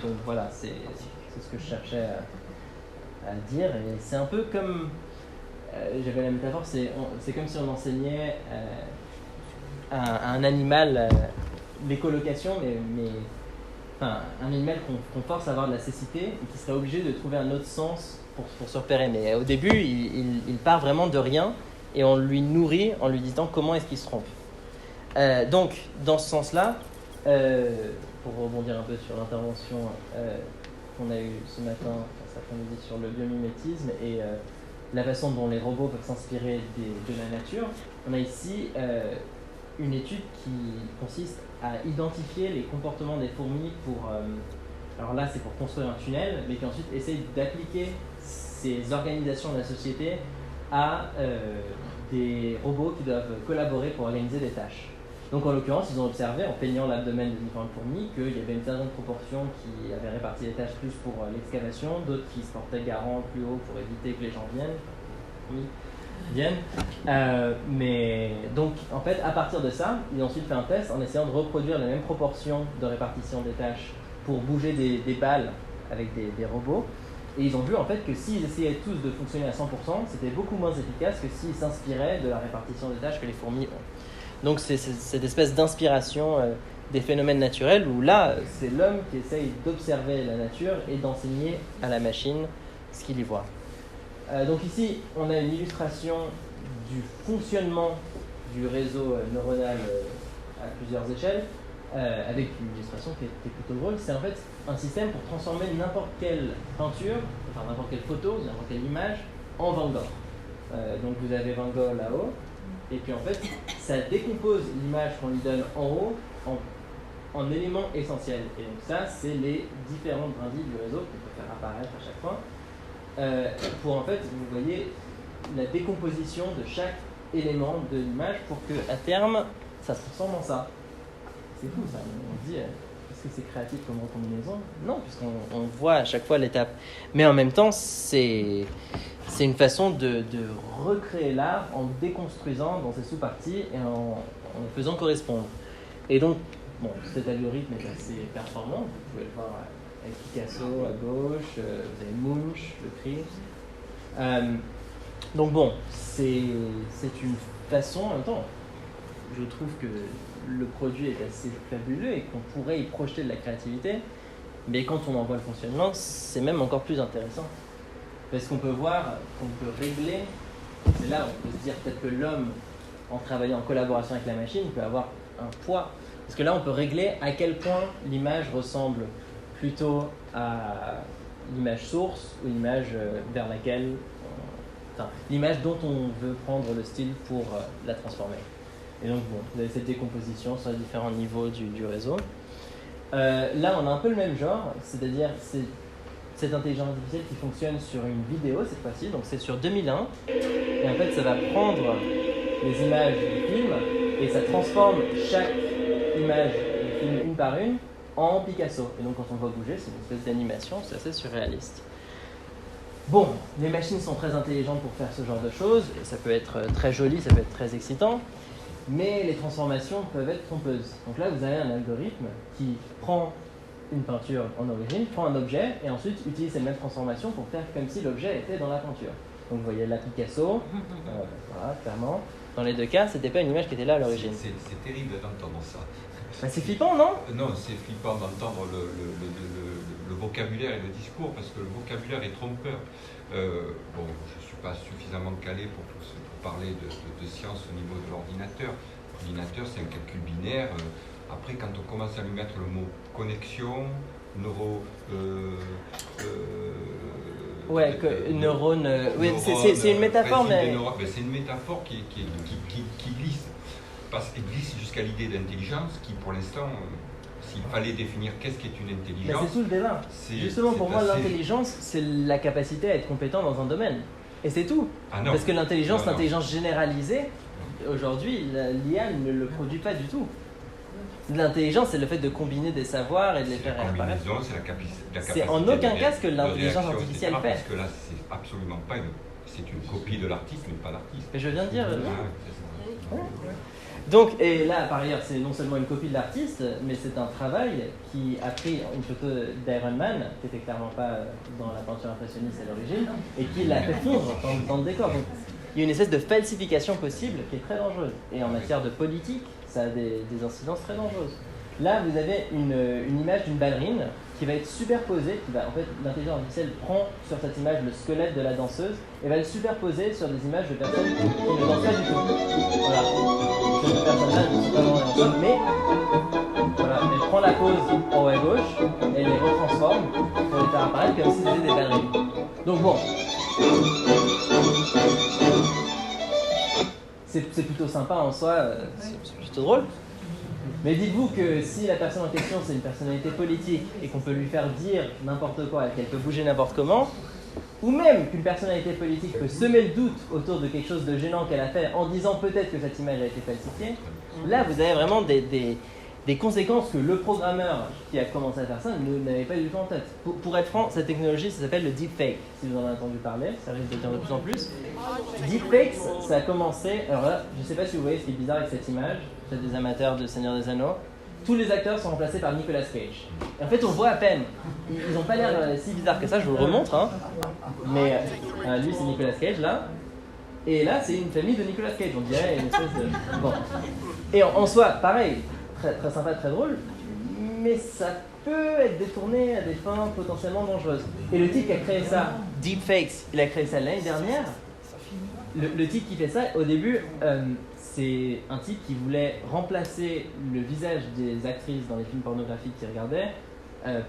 Donc voilà, c'est ce que je cherchais à dire. Et c'est un peu comme, j'avais la métaphore, c'est comme si on enseignait à un animal l'écolocation, enfin, un animal qu'on force à avoir de la cécité et qui serait obligé de trouver un autre sens pour se repérer. Mais au début, il part vraiment de rien et on lui nourrit en lui disant comment est-ce qu'il se trompe. Donc, dans ce sens-là, pour rebondir un peu sur l'intervention qu'on a eue ce matin, cet après-midi sur le biomimétisme et la façon dont les robots peuvent s'inspirer de la nature, on a ici une étude qui consiste à identifier les comportements des fourmis pour... alors là, c'est pour construire un tunnel, mais qui ensuite essaye d'appliquer ces organisations de la société à des robots qui doivent collaborer pour organiser des tâches. Donc en l'occurrence, ils ont observé, en peignant l'abdomen de différentes fourmis, qu'il y avait une certaine proportion qui avait réparti les tâches plus pour l'excavation, d'autres qui se portaient garant plus haut pour éviter que les gens viennent. Mais donc en fait, à partir de ça, ils ont ensuite fait un test en essayant de reproduire les mêmes proportions de répartition des tâches pour bouger des balles avec des robots. Et ils ont vu en fait que s'ils essayaient tous de fonctionner à 100%, c'était beaucoup moins efficace que s'ils s'inspiraient de la répartition des tâches que les fourmis ont. Donc c'est cette espèce d'inspiration des phénomènes naturels où là, c'est l'homme qui essaye d'observer la nature et d'enseigner à la machine ce qu'il y voit. Donc ici, on a une illustration du fonctionnement du réseau neuronal à plusieurs échelles, avec une illustration qui est plutôt drôle. C'est en fait un système pour transformer n'importe quelle peinture, enfin n'importe quelle photo, n'importe quelle image, en Van Gogh. Donc vous avez Van Gogh là-haut, et puis en fait, ça décompose l'image qu'on lui donne en haut en éléments essentiels. Et donc ça, c'est les différentes brindilles du réseau qu'on peut faire apparaître à chaque fois. Pour en fait, vous voyez la décomposition de chaque élément de l'image pour qu'à terme, ça se transforme en ça. C'est fou ça, on se dit, est-ce que c'est créatif comme recombinaison ? Non, puisqu'on voit à chaque fois l'étape. Mais en même temps, c'est une façon de recréer l'art en déconstruisant dans ses sous-parties et en le faisant correspondre. Et donc, bon, cet algorithme est assez performant, vous pouvez le voir avec Picasso à gauche, vous avez Munch, le Prix. Donc bon, c'est une façon, en même temps, je trouve que le produit est assez fabuleux et qu'on pourrait y projeter de la créativité, mais quand on en voit le fonctionnement, c'est même encore plus intéressant. Parce qu'on peut voir, qu'on peut régler, c'est là où on peut se dire peut-être que l'homme, en travaillant en collaboration avec la machine, peut avoir un poids. Parce que là, on peut régler à quel point l'image ressemble plutôt à l'image source ou l'image vers laquelle... Enfin, l'image dont on veut prendre le style pour la transformer. Et donc bon, vous avez cette décomposition sur les différents niveaux du réseau. Là, on a un peu le même genre, c'est-à-dire cette intelligence artificielle qui fonctionne sur une vidéo cette fois-ci, donc c'est sur 2001, et en fait ça va prendre les images du film et ça transforme chaque image du film une par une en Picasso. Et donc quand on le voit bouger, c'est une espèce d'animation, c'est assez surréaliste. Bon, les machines sont très intelligentes pour faire ce genre de choses, et ça peut être très joli, ça peut être très excitant, mais les transformations peuvent être trompeuses. Donc là, vous avez un algorithme qui prend une peinture en origine, prend un objet, et ensuite utilise cette même transformation pour faire comme si l'objet était dans la peinture. Donc vous voyez là Picasso, voilà, clairement. Dans les deux cas, c'était pas une image qui était là à l'origine. C'est terrible d'entendre ça. Bah, c'est flippant, non? Non, c'est flippant d'entendre le vocabulaire et le discours, parce que le vocabulaire est trompeur. Bon, je ne suis pas suffisamment calé pour parler de science au niveau de l'ordinateur. L'ordinateur, c'est un calcul binaire. Après, quand on commence à lui mettre le mot connexion, neurone. Oui, c'est une métaphore, mais. C'est une métaphore qui glisse. Elle glisse jusqu'à l'idée d'intelligence, qui pour l'instant, s'il fallait définir qu'est-ce qu'est une intelligence. Mais c'est tout le débat. Justement, pour moi, l'intelligence, c'est la capacité à être compétent dans un domaine. Et c'est tout. Parce que l'intelligence généralisée, aujourd'hui, l'IA ne le produit pas du tout. L'intelligence, c'est le fait de combiner des savoirs et de les faire apparaître. C'est la capacité. C'est en aucun cas ce que l'intelligence artificielle fait. Parce que là, c'est absolument pas c'est une copie de l'artiste, mais pas l'artiste. Mais je viens de dire. Donc, et là, par ailleurs, c'est non seulement une copie de l'artiste, mais c'est un travail qui a pris une photo d'Iron Man, qui n'était clairement pas dans la peinture impressionniste à l'origine, et qui l'a fait fondre dans le décor. Donc, il y a une espèce de falsification possible qui est très dangereuse. Et en matière de politique, ça a des incidences très dangereuses. Là, vous avez une image d'une ballerine qui va être superposée. En fait, l'intelligence artificielle prend sur cette image le squelette de la danseuse et va le superposer sur des images de personnes qui ne dansent pas du tout. Voilà. Ces personnes-là ne sont pas vraiment danseuses, mais voilà, elle prend la pose en haut à gauche, elle les retransforme pour les faire apparaître comme si c'était des ballerines. Donc bon. C'est plutôt sympa en soi, c'est plutôt drôle. Mais dites-vous que si la personne en question c'est une personnalité politique et qu'on peut lui faire dire n'importe quoi et qu'elle peut bouger n'importe comment, ou même qu'une personnalité politique peut semer le doute autour de quelque chose de gênant qu'elle a fait en disant peut-être que cette image a été falsifiée, là vous avez vraiment des conséquences que le programmeur qui a commencé à faire ça n'avait pas du tout en tête. Pour être franc, cette technologie, ça s'appelle le deepfake, si vous en avez entendu parler, ça risque de dire de plus en plus. Deepfake, ça a commencé, alors là, je ne sais pas si vous voyez ce qui est bizarre avec cette image, peut-être des amateurs de Seigneur des Anneaux, tous les acteurs sont remplacés par Nicolas Cage. Et en fait, on le voit à peine. Ils n'ont pas l'air si bizarres que ça, je vous le remontre, hein. Mais lui, c'est Nicolas Cage, là. Et là, c'est une famille de Nicolas Cage, on dirait une espèce de... Bon. Et en soi, pareil, très, très sympa, très drôle, mais ça peut être détourné à des fins potentiellement dangereuses. Et le type qui a créé ça, Deepfakes, il a créé ça l'année dernière. Le type qui fait ça, au début, c'est un type qui voulait remplacer le visage des actrices dans les films pornographiques qu'il regardait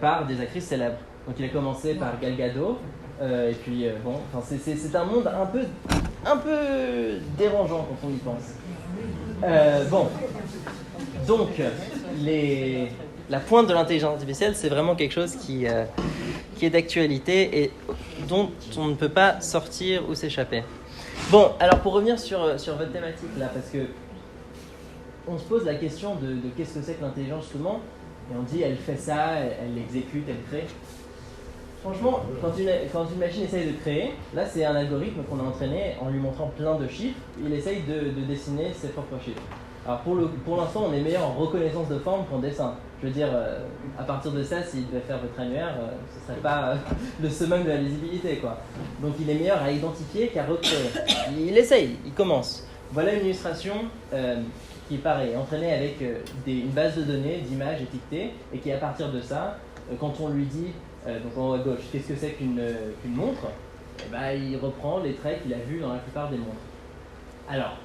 par des actrices célèbres. Donc il a commencé par Gal Gadot, et puis bon, c'est un monde un peu dérangeant quand on y pense. Bon, donc la pointe de l'intelligence artificielle, c'est vraiment quelque chose qui est d'actualité et dont on ne peut pas sortir ou s'échapper. Bon, alors pour revenir sur votre thématique là, parce que on se pose la question de qu'est-ce que c'est que l'intelligence justement, et on dit elle fait ça, elle l'exécute, elle crée. Franchement, quand une machine essaye de créer, là c'est un algorithme qu'on a entraîné en lui montrant plein de chiffres, il essaye de dessiner ses propres chiffres. Alors pour l'instant, on est meilleur en reconnaissance de forme qu'en dessin. Je veux dire, à partir de ça, s'il devait faire votre annuaire, ce ne serait pas le summum de la lisibilité, quoi. Donc il est meilleur à identifier qu'à recréer. Il essaye, il commence. Voilà une illustration qui est pareil, entraînée avec une base de données d'images étiquetées, et qui à partir de ça, quand on lui dit, donc en haut à gauche, qu'est-ce que c'est qu'une montre, eh ben, il reprend les traits qu'il a vus dans la plupart des montres. Alors,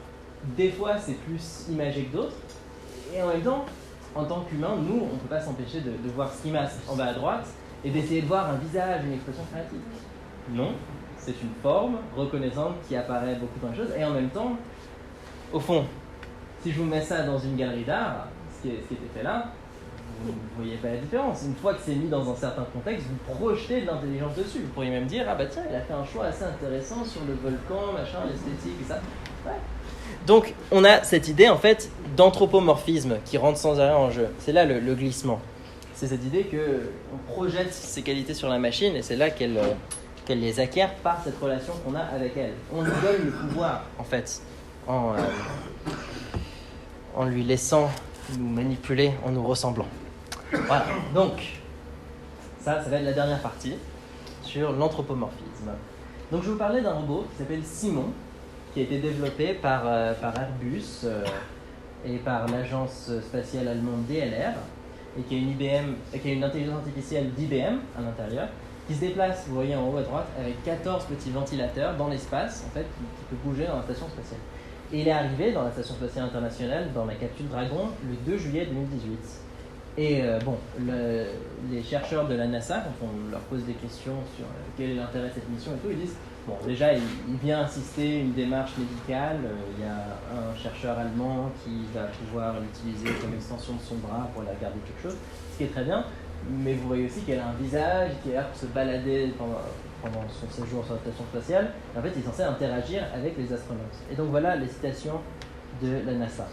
des fois, c'est plus imagé que d'autres. Et en même temps, en tant qu'humain, nous, on ne peut pas s'empêcher de voir ce qui masse en bas à droite et d'essayer de voir un visage, une expression créative. Non, c'est une forme reconnaissante qui apparaît beaucoup dans les choses. Et en même temps, au fond, Si je vous mets ça dans une galerie d'art, ce qui était fait là, vous ne voyez pas la différence. Une fois que c'est mis dans un certain contexte, vous projetez de l'intelligence dessus. Vous pourriez même dire, ah bah tiens, il a fait un choix assez intéressant sur le volcan, machin, l'esthétique et ça. Ouais. Donc, on a cette idée, en fait, d'anthropomorphisme qui rentre sans arrêt en jeu. C'est là le glissement. C'est cette idée qu'on projette ses qualités sur la machine et c'est là qu'elle les acquiert par cette relation qu'on a avec elle. On lui donne le pouvoir, en fait, en lui laissant nous manipuler en nous ressemblant. Voilà, donc, ça va être la dernière partie sur l'anthropomorphisme. Donc, je vais vous parler d'un robot qui s'appelle Simon, qui a été développé par Airbus et par l'agence spatiale allemande DLR, et qui a une intelligence artificielle d'IBM à l'intérieur, qui se déplace, vous voyez en haut à droite, avec 14 petits ventilateurs dans l'espace, en fait, qui peut bouger dans la station spatiale. Et il est arrivé dans la station spatiale internationale, dans la capsule Dragon, le 2 juillet 2018. Et les chercheurs de la NASA, quand on leur pose des questions sur quel est l'intérêt de cette mission et tout, ils disent, bon, déjà, il vient assister une démarche médicale, il y a un chercheur allemand qui va pouvoir l'utiliser comme extension de son bras pour aller regarder quelque chose, ce qui est très bien, mais vous voyez aussi qu'elle a un visage, qui est là pour se balader pendant son séjour sur la station spatiale. Et en fait, il est censé interagir avec les astronautes. Et donc voilà les citations de la NASA.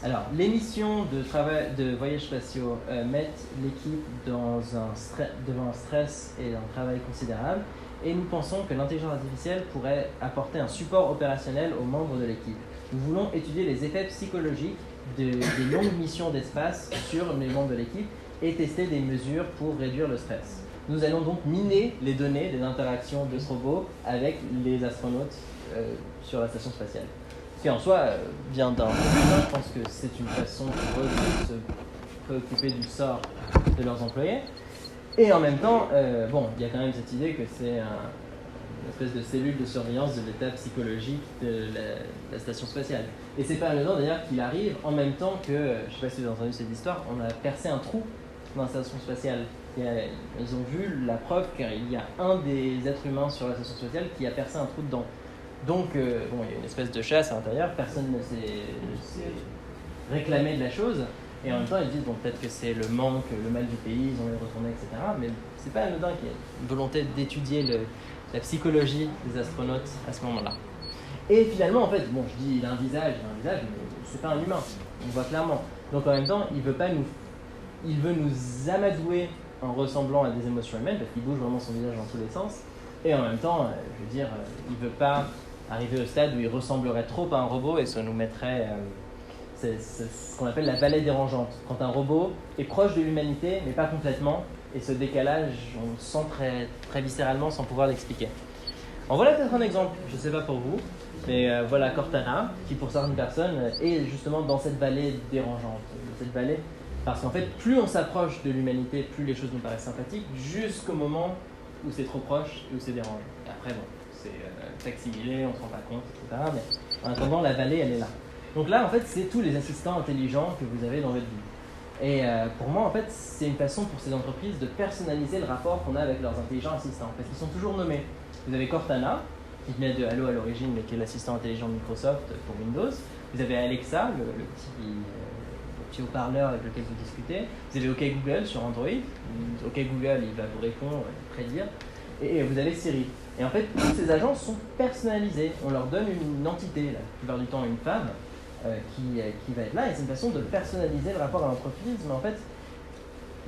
Alors, les missions de voyages spatiaux mettent l'équipe devant un stress et un travail considérable. Et nous pensons que l'intelligence artificielle pourrait apporter un support opérationnel aux membres de l'équipe. Nous voulons étudier les effets psychologiques des longues missions d'espace sur les membres de l'équipe et tester des mesures pour réduire le stress. Nous allons donc miner les données des interactions de ce robot avec les astronautes sur la station spatiale. Ce qui en soi vient d'un but, je pense que c'est une façon pour eux de se préoccuper du sort de leurs employés. Et en même temps, il y a quand même cette idée que c'est une espèce de cellule de surveillance de l'état psychologique de la station spatiale. Et c'est pas anodin d'ailleurs qu'il arrive en même temps que, je ne sais pas si vous avez entendu cette histoire, on a percé un trou dans la station spatiale. Ils ont vu la preuve qu'il y a un des êtres humains sur la station spatiale qui a percé un trou dedans. Donc, il y a une espèce de chasse à l'intérieur, personne ne s'est réclamé de la chose. Et en même temps, ils disent, bon, peut-être que c'est le manque, le mal du pays, ils ont les retourner, etc. Mais c'est pas anodin qu'il y ait une volonté d'étudier la psychologie des astronautes à ce moment-là. Et finalement, en fait, bon, je dis, il a un visage, mais c'est pas un humain. On voit clairement. Donc en même temps, il veut nous amadouer en ressemblant à des émotions humaines, parce qu'il bouge vraiment son visage dans tous les sens. Et en même temps, je veux dire, il veut pas arriver au stade où il ressemblerait trop à un robot et ça nous mettrait... c'est ce qu'on appelle la vallée dérangeante. Quand un robot est proche de l'humanité, mais pas complètement, et ce décalage, on le sent très, très viscéralement sans pouvoir l'expliquer. En voilà peut-être un exemple, je ne sais pas pour vous, mais voilà Cortana, qui pour certaines personnes est justement dans cette vallée dérangeante. Cette vallée, parce qu'en fait, plus on s'approche de l'humanité, plus les choses nous paraissent sympathiques, jusqu'au moment où c'est trop proche et où c'est dérangeant. Et après, bon, c'est facsimilé, on ne se rend pas compte, etc. Mais en attendant, la vallée, elle est là. Donc là, en fait, c'est tous les assistants intelligents que vous avez dans votre vie. Et pour moi, en fait, c'est une façon pour ces entreprises de personnaliser le rapport qu'on a avec leurs intelligents assistants, parce qu'ils sont toujours nommés. Vous avez Cortana, qui venait de Halo à l'origine, mais qui est l'assistant intelligent de Microsoft pour Windows. Vous avez Alexa, le petit haut-parleur avec lequel vous discutez. Vous avez OK Google sur Android. OK Google, il va vous répondre, prédire. Et vous avez Siri. Et en fait, tous ces agents sont personnalisés. On leur donne une entité, la plupart du temps une femme, qui va être là. Et c'est une façon de personnaliser le rapport à l'entreprise, mais en fait,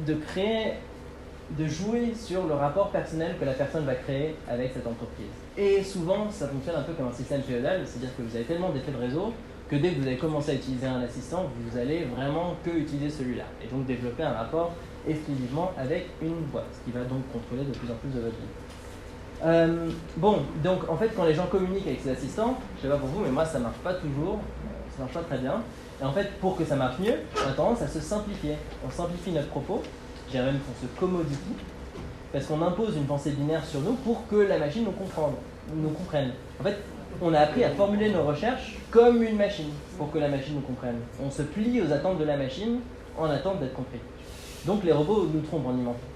de jouer sur le rapport personnel que la personne va créer avec cette entreprise. Et souvent, ça fonctionne un peu comme un système féodal, c'est-à-dire que vous avez tellement d'effets de réseau que dès que vous allez commencer à utiliser un assistant, vous allez vraiment que utiliser celui-là. Et donc développer un rapport exclusivement avec une boîte, qui va donc contrôler de plus en plus de votre vie. Donc en fait, quand les gens communiquent avec ces assistants, je sais pas pour vous, mais moi ça marche pas toujours, ça marche pas très bien. Et en fait, pour que ça marche mieux, on a tendance à se simplifier. On simplifie notre propos, je dirais même qu'on se commodifie, parce qu'on impose une pensée binaire sur nous pour que la machine nous comprenne. En fait, on a appris à formuler nos recherches comme une machine, pour que la machine nous comprenne. On se plie aux attentes de la machine en attente d'être compris. Donc les robots nous trompent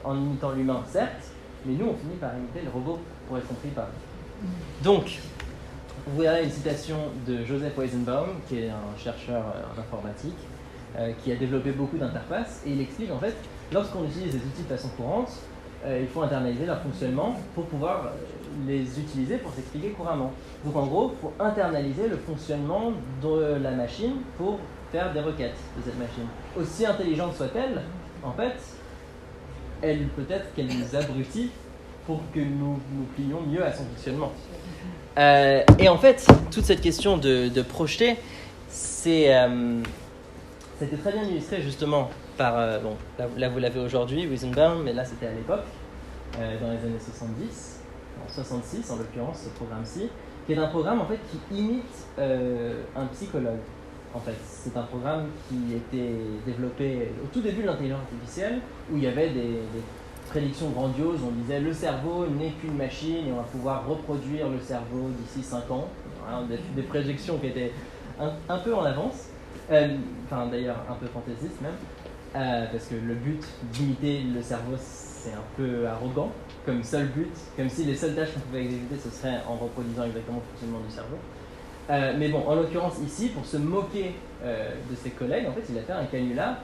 en imitant l'humain, certes, mais nous on finit par imiter le robot pour être compris par eux. Donc, voilà une citation de Joseph Weizenbaum, qui est un chercheur en informatique, qui a développé beaucoup d'interfaces, et il explique en fait, lorsqu'on utilise des outils de façon courante, il faut internaliser leur fonctionnement pour pouvoir les utiliser pour s'expliquer couramment. Donc en gros, il faut internaliser le fonctionnement de la machine pour faire des requêtes de cette machine. Aussi intelligente soit-elle, en fait, elle peut-être qu'elle nous abrutit pour que nous nous plions mieux à son fonctionnement. Et en fait, toute cette question de projeter, c'était très bien illustré justement par, bon, là vous l'avez aujourd'hui, Weizenbaum, mais là c'était à l'époque, dans les années 70, en 66 en l'occurrence, ce programme-ci, qui est un programme en fait qui imite un psychologue. En fait, c'est un programme qui était développé au tout début de l'intelligence artificielle, où il y avait des prédictions grandioses. On disait le cerveau n'est qu'une machine et on va pouvoir reproduire le cerveau d'ici 5 ans. Voilà, des projections qui étaient un peu en avance, enfin d'ailleurs un peu fantaisistes même, parce que le but d'imiter le cerveau c'est un peu arrogant comme seul but, comme si les seules tâches qu'on pouvait exécuter ce serait en reproduisant exactement le fonctionnement du cerveau. Mais bon, en l'occurrence ici, pour se moquer de ses collègues, en fait, il a fait un canular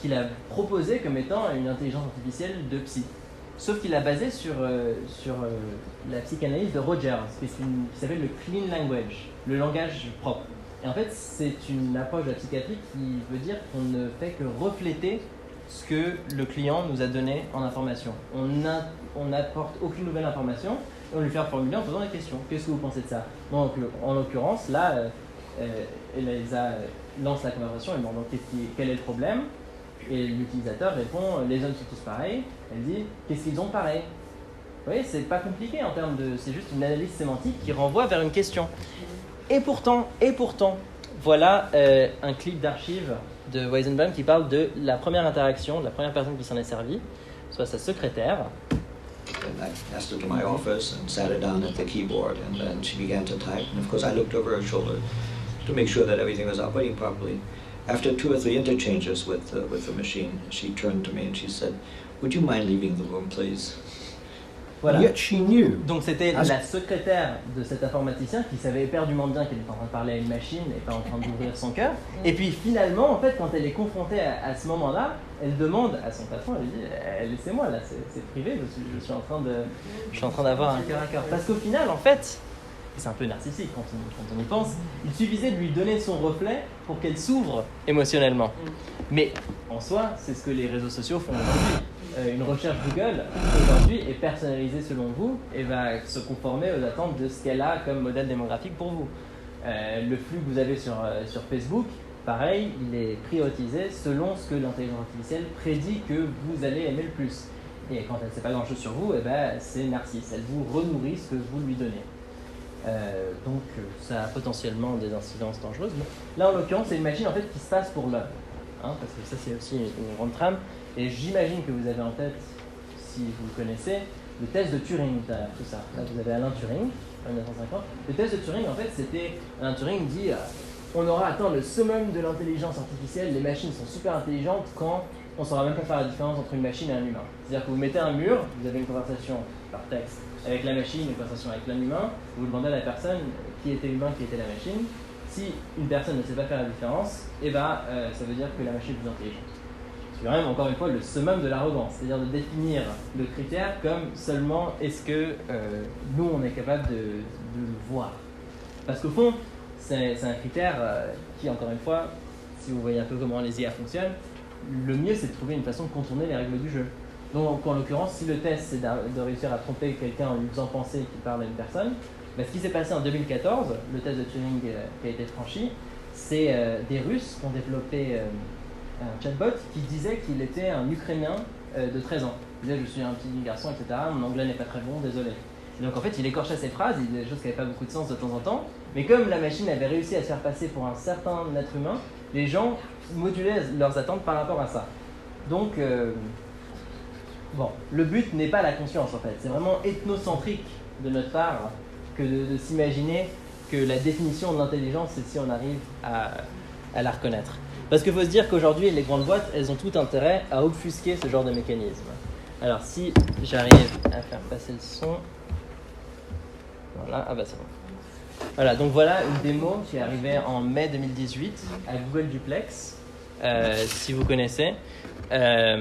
qu'il a proposé comme étant une intelligence artificielle de psy. Sauf qu'il l'a basé sur la psychanalyse de Rogers, qui s'appelle le clean language, le langage propre. Et en fait, c'est une approche de la psychiatrie qui veut dire qu'on ne fait que refléter ce que le client nous a donné en information. On n'apporte aucune nouvelle information, et on lui fait formuler en posant des questions. Qu'est-ce que vous pensez de ça? Donc, en l'occurrence, là, Elisa lance la conversation et demande quel est le problème. Et l'utilisateur répond les hommes sont tous pareils. Elle dit qu'est-ce qu'ils ont pareil? Vous voyez, c'est pas compliqué en termes de. C'est juste une analyse sémantique qui renvoie vers une question. Et pourtant, voilà un clip d'archives de Weizenbaum qui parle de la première interaction, de la première personne qui s'en est servie, soit sa secrétaire. And I asked her to my office and sat her down at the keyboard, and then she began to type. And of course, I looked over her shoulder to make sure that everything was operating properly. After 2 or 3 interchanges with the machine, she turned to me and she said, "Would you mind leaving the room, please?" Voilà. Yet she knew. Donc c'était la secrétaire de cet informaticien qui savait éperdument bien qu'elle était en train de parler à une machine et pas en train d'ouvrir son cœur. Et puis finalement, en fait, quand elle est confrontée à ce moment-là, elle demande à son patron, elle lui dit laissez-moi là, c'est privé, je suis en train d'avoir un cœur à cœur. Parce qu'au final, en fait, c'est un peu narcissique quand on y pense, il suffisait de lui donner son reflet pour qu'elle s'ouvre émotionnellement. Mais en soi, c'est ce que les réseaux sociaux font aujourd'hui. Une recherche Google aujourd'hui est personnalisée selon vous et va se conformer aux attentes de ce qu'elle a comme modèle démographique pour vous. Le flux que vous avez sur Facebook, pareil, il est prioritisé selon ce que l'intelligence artificielle prédit que vous allez aimer le plus. Et quand elle ne sait pas grand-chose sur vous, c'est narcisse, elle vous renourrit ce que vous lui donnez. Donc ça a potentiellement des incidences dangereuses. Mais là en l'occurrence c'est une machine en fait qui se passe pour l'homme, parce que ça c'est aussi une grande trame. Et j'imagine que vous avez en tête, si vous le connaissez, le test de Turing derrière tout ça. Là vous avez Alan Turing, en 1950. Le test de Turing en fait c'était, Alan Turing dit on aura atteint le summum de l'intelligence artificielle, les machines sont super intelligentes quand on ne saura même pas faire la différence entre une machine et un humain. C'est-à-dire que vous mettez un mur, vous avez une conversation par texte avec la machine, une conversation avec l'homme humain, vous demandez à la personne qui était l'humain, qui était la machine. Si une personne ne sait pas faire la différence, ça veut dire que la machine est plus intelligente. C'est quand même, encore une fois, le summum de l'arrogance, c'est-à-dire de définir le critère comme seulement est-ce que nous, on est capable de le voir. Parce qu'au fond, c'est un critère qui, encore une fois, si vous voyez un peu comment les IA fonctionnent, le mieux, c'est de trouver une façon de contourner les règles du jeu. Donc, en l'occurrence, si le test, c'est de réussir à tromper quelqu'un en lui faisant penser qu'il parle à une personne, ce qui s'est passé en 2014, le test de Turing qui a été franchi, c'est des Russes qui ont développé un chatbot qui disait qu'il était un Ukrainien de 13 ans. Il disait « je suis un petit garçon, etc. Mon anglais n'est pas très bon, désolé ». Et donc en fait, il écorchait ses phrases, il disait des choses qui n'avaient pas beaucoup de sens de temps en temps, mais comme la machine avait réussi à se faire passer pour un certain être humain, les gens modulaient leurs attentes par rapport à ça. Donc, le but n'est pas la conscience en fait, c'est vraiment ethnocentrique de notre part que de s'imaginer que la définition de l'intelligence, c'est si on arrive à la reconnaître. Parce qu'il faut se dire qu'aujourd'hui, les grandes boîtes, elles ont tout intérêt à obfusquer ce genre de mécanisme. Alors, si j'arrive à faire passer le son... Voilà, ah bah c'est bon. Voilà, donc voilà une démo qui est arrivée en mai 2018 à Google Duplex, si vous connaissez. À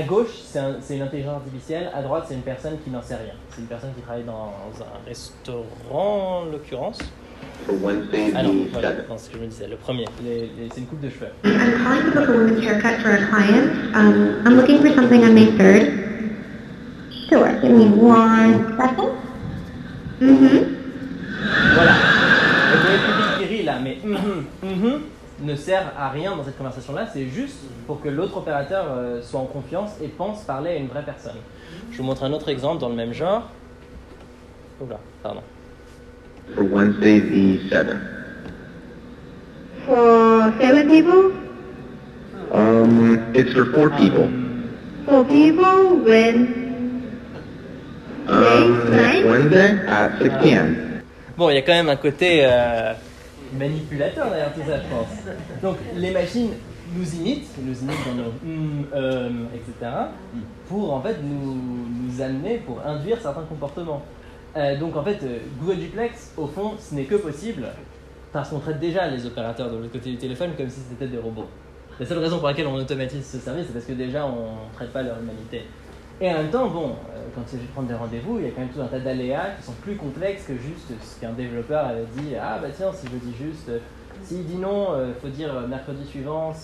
gauche, c'est une intelligence artificielle. À droite, c'est une personne qui n'en sait rien. C'est une personne qui travaille dans un restaurant, en l'occurrence. Ah non, voilà, non, c'est ce que je me disais. Le premier, c'est une coupe de cheveux. I'm calling to book a woman's haircut for a client. I'm looking for something on May 3rd. Sure, give me 1 second. Voilà. Et vous voyez le public qui rit là, mais ne sert à rien dans cette conversation-là. C'est juste pour que l'autre opérateur soit en confiance et pense parler à une vraie personne. Je vous montre un autre exemple dans le même genre. Oula, pardon. For Wednesday the 7th. For 7 people? It's for 4 people. 4 people? When? Next Wednesday at 6 p.m. Bon, il y a quand même un côté manipulateur derrière tout ça, je pense. Donc, les machines nous imitent dans nos etc. pour en fait nous amener, pour induire certains comportements. Donc en fait, Google Duplex, au fond, ce n'est que possible parce qu'on traite déjà les opérateurs de l'autre côté du téléphone comme si c'était des robots. La seule raison pour laquelle on automatise ce service, c'est parce que déjà on ne traite pas leur humanité. Et en même temps, bon, quand il s'agit de prendre des rendez-vous, il y a quand même tout un tas d'aléas qui sont plus complexes que juste ce qu'un développeur avait dit. Ah bah tiens, si je dis juste, s'il dit non, faut dire mercredi suivant.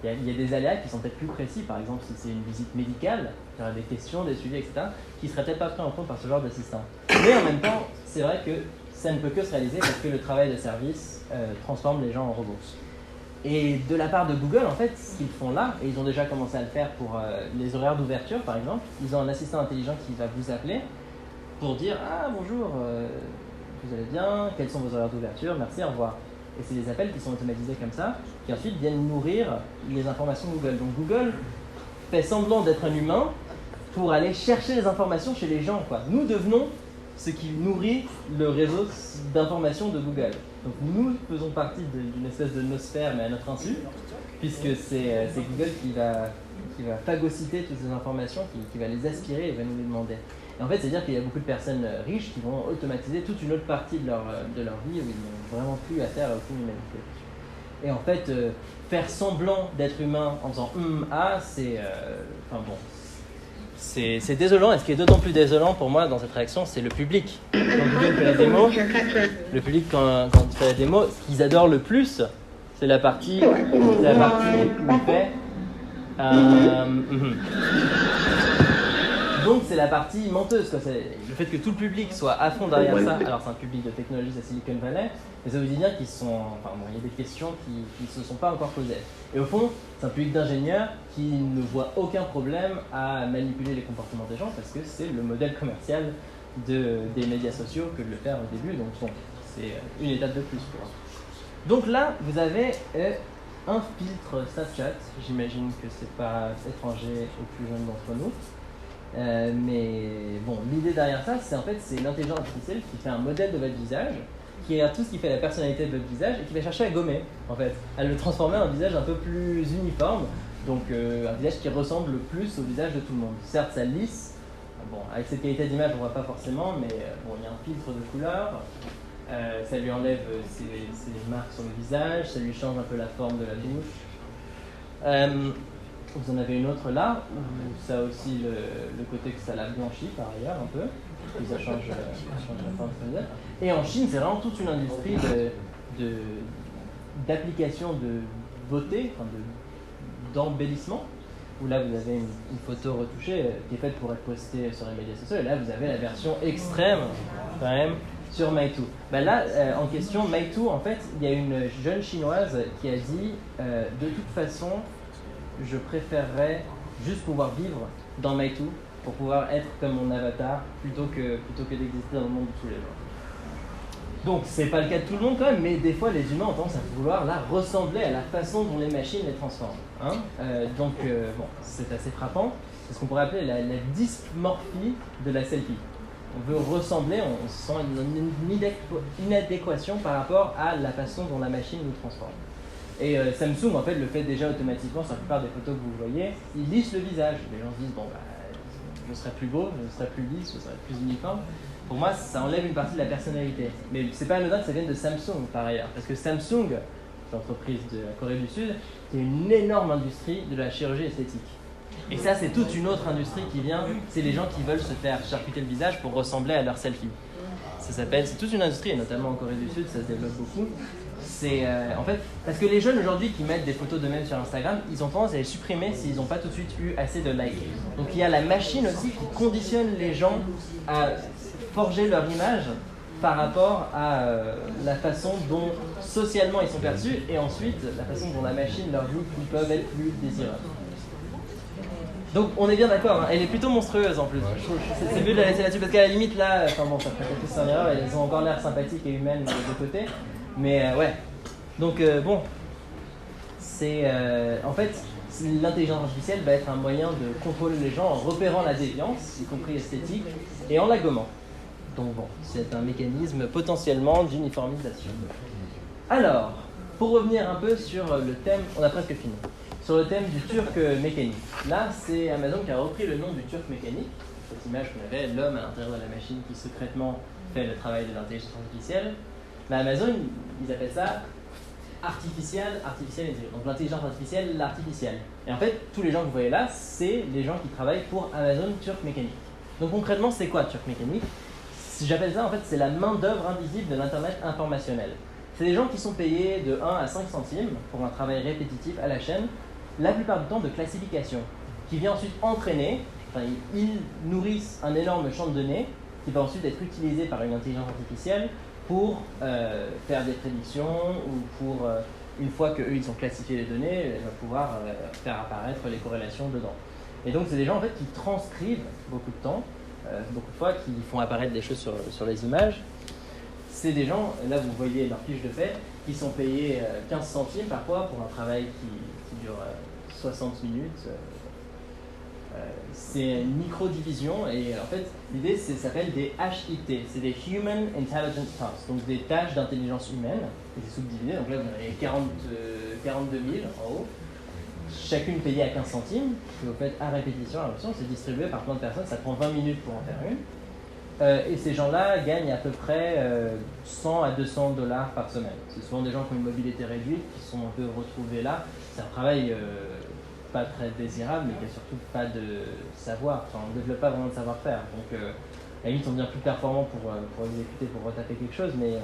Il y a des aléas qui sont peut-être plus précis. Par exemple, si c'est une visite médicale, il y aura des questions, des suivis, etc., qui ne seraient peut-être pas pris en compte par ce genre d'assistant. Mais en même temps, c'est vrai que ça ne peut que se réaliser parce que le travail de service transforme les gens en robots. Et de la part de Google, en fait, ce qu'ils font là, et ils ont déjà commencé à le faire pour les horaires d'ouverture, par exemple, ils ont un assistant intelligent qui va vous appeler pour dire « Ah, bonjour, vous allez bien, quels sont vos horaires d'ouverture, merci, au revoir ». Et c'est des appels qui sont automatisés comme ça, qui ensuite viennent nourrir les informations de Google. Donc Google fait semblant d'être un humain pour aller chercher les informations chez les gens, quoi. Nous devenons ce qui nourrit le réseau d'informations de Google. Donc nous faisons partie d'une espèce de nosphère, mais à notre insu, puisque c'est Google qui va phagocyter toutes ces informations, qui va les aspirer et va nous les demander. Et en fait, c'est-à-dire qu'il y a beaucoup de personnes riches qui vont automatiser toute une autre partie de leur vie où ils n'ont vraiment plus affaire à aucune humanité. Et en fait, faire semblant d'être humain en faisant c'est... Enfin bon... C'est désolant, et ce qui est d'autant plus désolant pour moi dans cette réaction, c'est le public. Quand Google fait la démo, le public quand il fait la démo, ce qu'ils adorent le plus, c'est la partie où il fait... Donc c'est la partie menteuse, quoi. Le fait que tout le public soit à fond derrière ça. Alors c'est un public de technologie à Silicon Valley, mais ça veut dire qu'il y a des questions qui ne se sont pas encore posées. Et au fond, c'est un public d'ingénieurs qui ne voit aucun problème à manipuler les comportements des gens parce que c'est le modèle commercial des médias sociaux que de le faire au début. Donc bon, c'est une étape de plus pour eux. Donc là, vous avez un filtre Snapchat. J'imagine que c'est pas étranger aux plus jeunes d'entre nous. Mais bon, l'idée derrière ça, c'est une intelligence artificielle qui fait un modèle de votre visage, qui regarde tout ce qui fait la personnalité de votre visage et qui va chercher à gommer, en fait, à le transformer en un visage un peu plus uniforme, donc un visage qui ressemble le plus au visage de tout le monde. Certes, ça lisse, bon, avec cette qualité d'image, on voit pas forcément, mais bon, il y a un filtre de couleur, ça lui enlève ses marques sur le visage, ça lui change un peu la forme de la bouche. Vous en avez une autre là, où ça a aussi le côté que ça la blanchit par ailleurs un peu, puis ça change la forme de son visage. Et en Chine, c'est vraiment toute une industrie d'application de beauté, enfin d'embellissement, où là vous avez une photo retouchée qui est faite pour être postée sur les médias sociaux, et là vous avez la version extrême quand même sur Meitu. Là, en question, Meitu, en fait, il y a une jeune chinoise qui a dit de toute façon, je préférerais juste pouvoir vivre dans Meitu pour pouvoir être comme mon avatar plutôt que d'exister dans le monde de tous les jours. Donc c'est pas le cas de tout le monde quand même, mais des fois les humains ont tendance à vouloir là ressembler à la façon dont les machines les transforment. Donc bon, c'est assez frappant. C'est ce qu'on pourrait appeler la dysmorphie de la selfie. On veut ressembler, on sent une inadéquation par rapport à la façon dont la machine nous transforme. Et Samsung, en fait, le fait déjà automatiquement sur la plupart des photos que vous voyez, il lisse le visage. Les gens se disent, bon, je serai plus beau, je serai plus lisse, je serai plus uniforme. Pour moi, ça enlève une partie de la personnalité. Mais c'est pas anodin que ça vienne de Samsung par ailleurs, parce que Samsung, l'entreprise de la Corée du Sud, c'est une énorme industrie de la chirurgie esthétique. Et ça, c'est toute une autre industrie qui vient, c'est les gens qui veulent se faire charcuter le visage pour ressembler à leur selfie. C'est toute une industrie, et notamment en Corée du Sud, ça se développe beaucoup. C'est en fait, parce que les jeunes aujourd'hui qui mettent des photos d'eux-mêmes sur Instagram, ils ont tendance à les supprimer s'ils n'ont pas tout de suite eu assez de likes. Donc il y a la machine aussi qui conditionne les gens à forger leur image par rapport à la façon dont socialement ils sont perçus et ensuite la façon dont la machine leur dit qu'ils peuvent être plus désirables. Donc on est bien d'accord, hein. Elle est plutôt monstrueuse en plus. Je trouve que c'est mieux de la laisser là-dessus parce qu'à la limite là, enfin bon, ça ferait plus un erreur, elles ont encore l'air sympathiques et humaines de côté. Mais ouais. Donc bon, c'est en fait l'intelligence artificielle va être un moyen de contrôler les gens en repérant la déviance, y compris esthétique, et en la gommant. Donc bon, c'est un mécanisme potentiellement d'uniformisation. Alors, pour revenir un peu sur le thème, on a presque fini. Sur le thème du turc mécanique. Là, c'est Amazon qui a repris le nom du turc mécanique, cette image qu'on avait, l'homme à l'intérieur de la machine qui secrètement fait le travail de l'intelligence artificielle. Mais Amazon, ils appellent ça artificial intelligence. Donc l'intelligence artificielle, l'artificielle. Et en fait, tous les gens que vous voyez là, c'est les gens qui travaillent pour Amazon Turk Mécanique. Donc concrètement, c'est quoi Turk Mécanique ? J'appelle ça, en fait, c'est la main-d'œuvre invisible de l'Internet informationnel. C'est des gens qui sont payés de 1 à 5 centimes pour un travail répétitif à la chaîne, la plupart du temps de classification, qui vient ensuite entraîner, ils nourrissent un énorme champ de données qui va ensuite être utilisé par une intelligence artificielle pour faire des prédictions ou pour, une fois qu'eux ils ont classifié les données, elle va pouvoir faire apparaître les corrélations dedans. Et donc c'est des gens en fait qui transcrivent beaucoup de temps, beaucoup de fois, qui font apparaître des choses sur les images. C'est des gens, là vous voyez leur fiche de paie, qui sont payés 15 centimes parfois pour un travail qui dure 60 minutes. C'est une micro-division et en fait l'idée ça s'appelle des HIT, c'est des Human Intelligence Tasks, donc des tâches d'intelligence humaine, et c'est subdivisé, donc là vous avez 42 000 en haut, chacune payée à 15 centimes, que vous faites à répétition, c'est distribué par plein de personnes, ça prend 20 minutes pour en faire une. Et ces gens-là gagnent à peu près 100 à 200 dollars par semaine. C'est souvent des gens qui ont une mobilité réduite, qui sont un peu retrouvés là. C'est un travail pas très désirable, mais qui n'a surtout pas de savoir. Enfin, on ne développe pas vraiment de savoir-faire. Donc, à la limite, on devient plus performant pour exécuter, pour retaper quelque chose, mais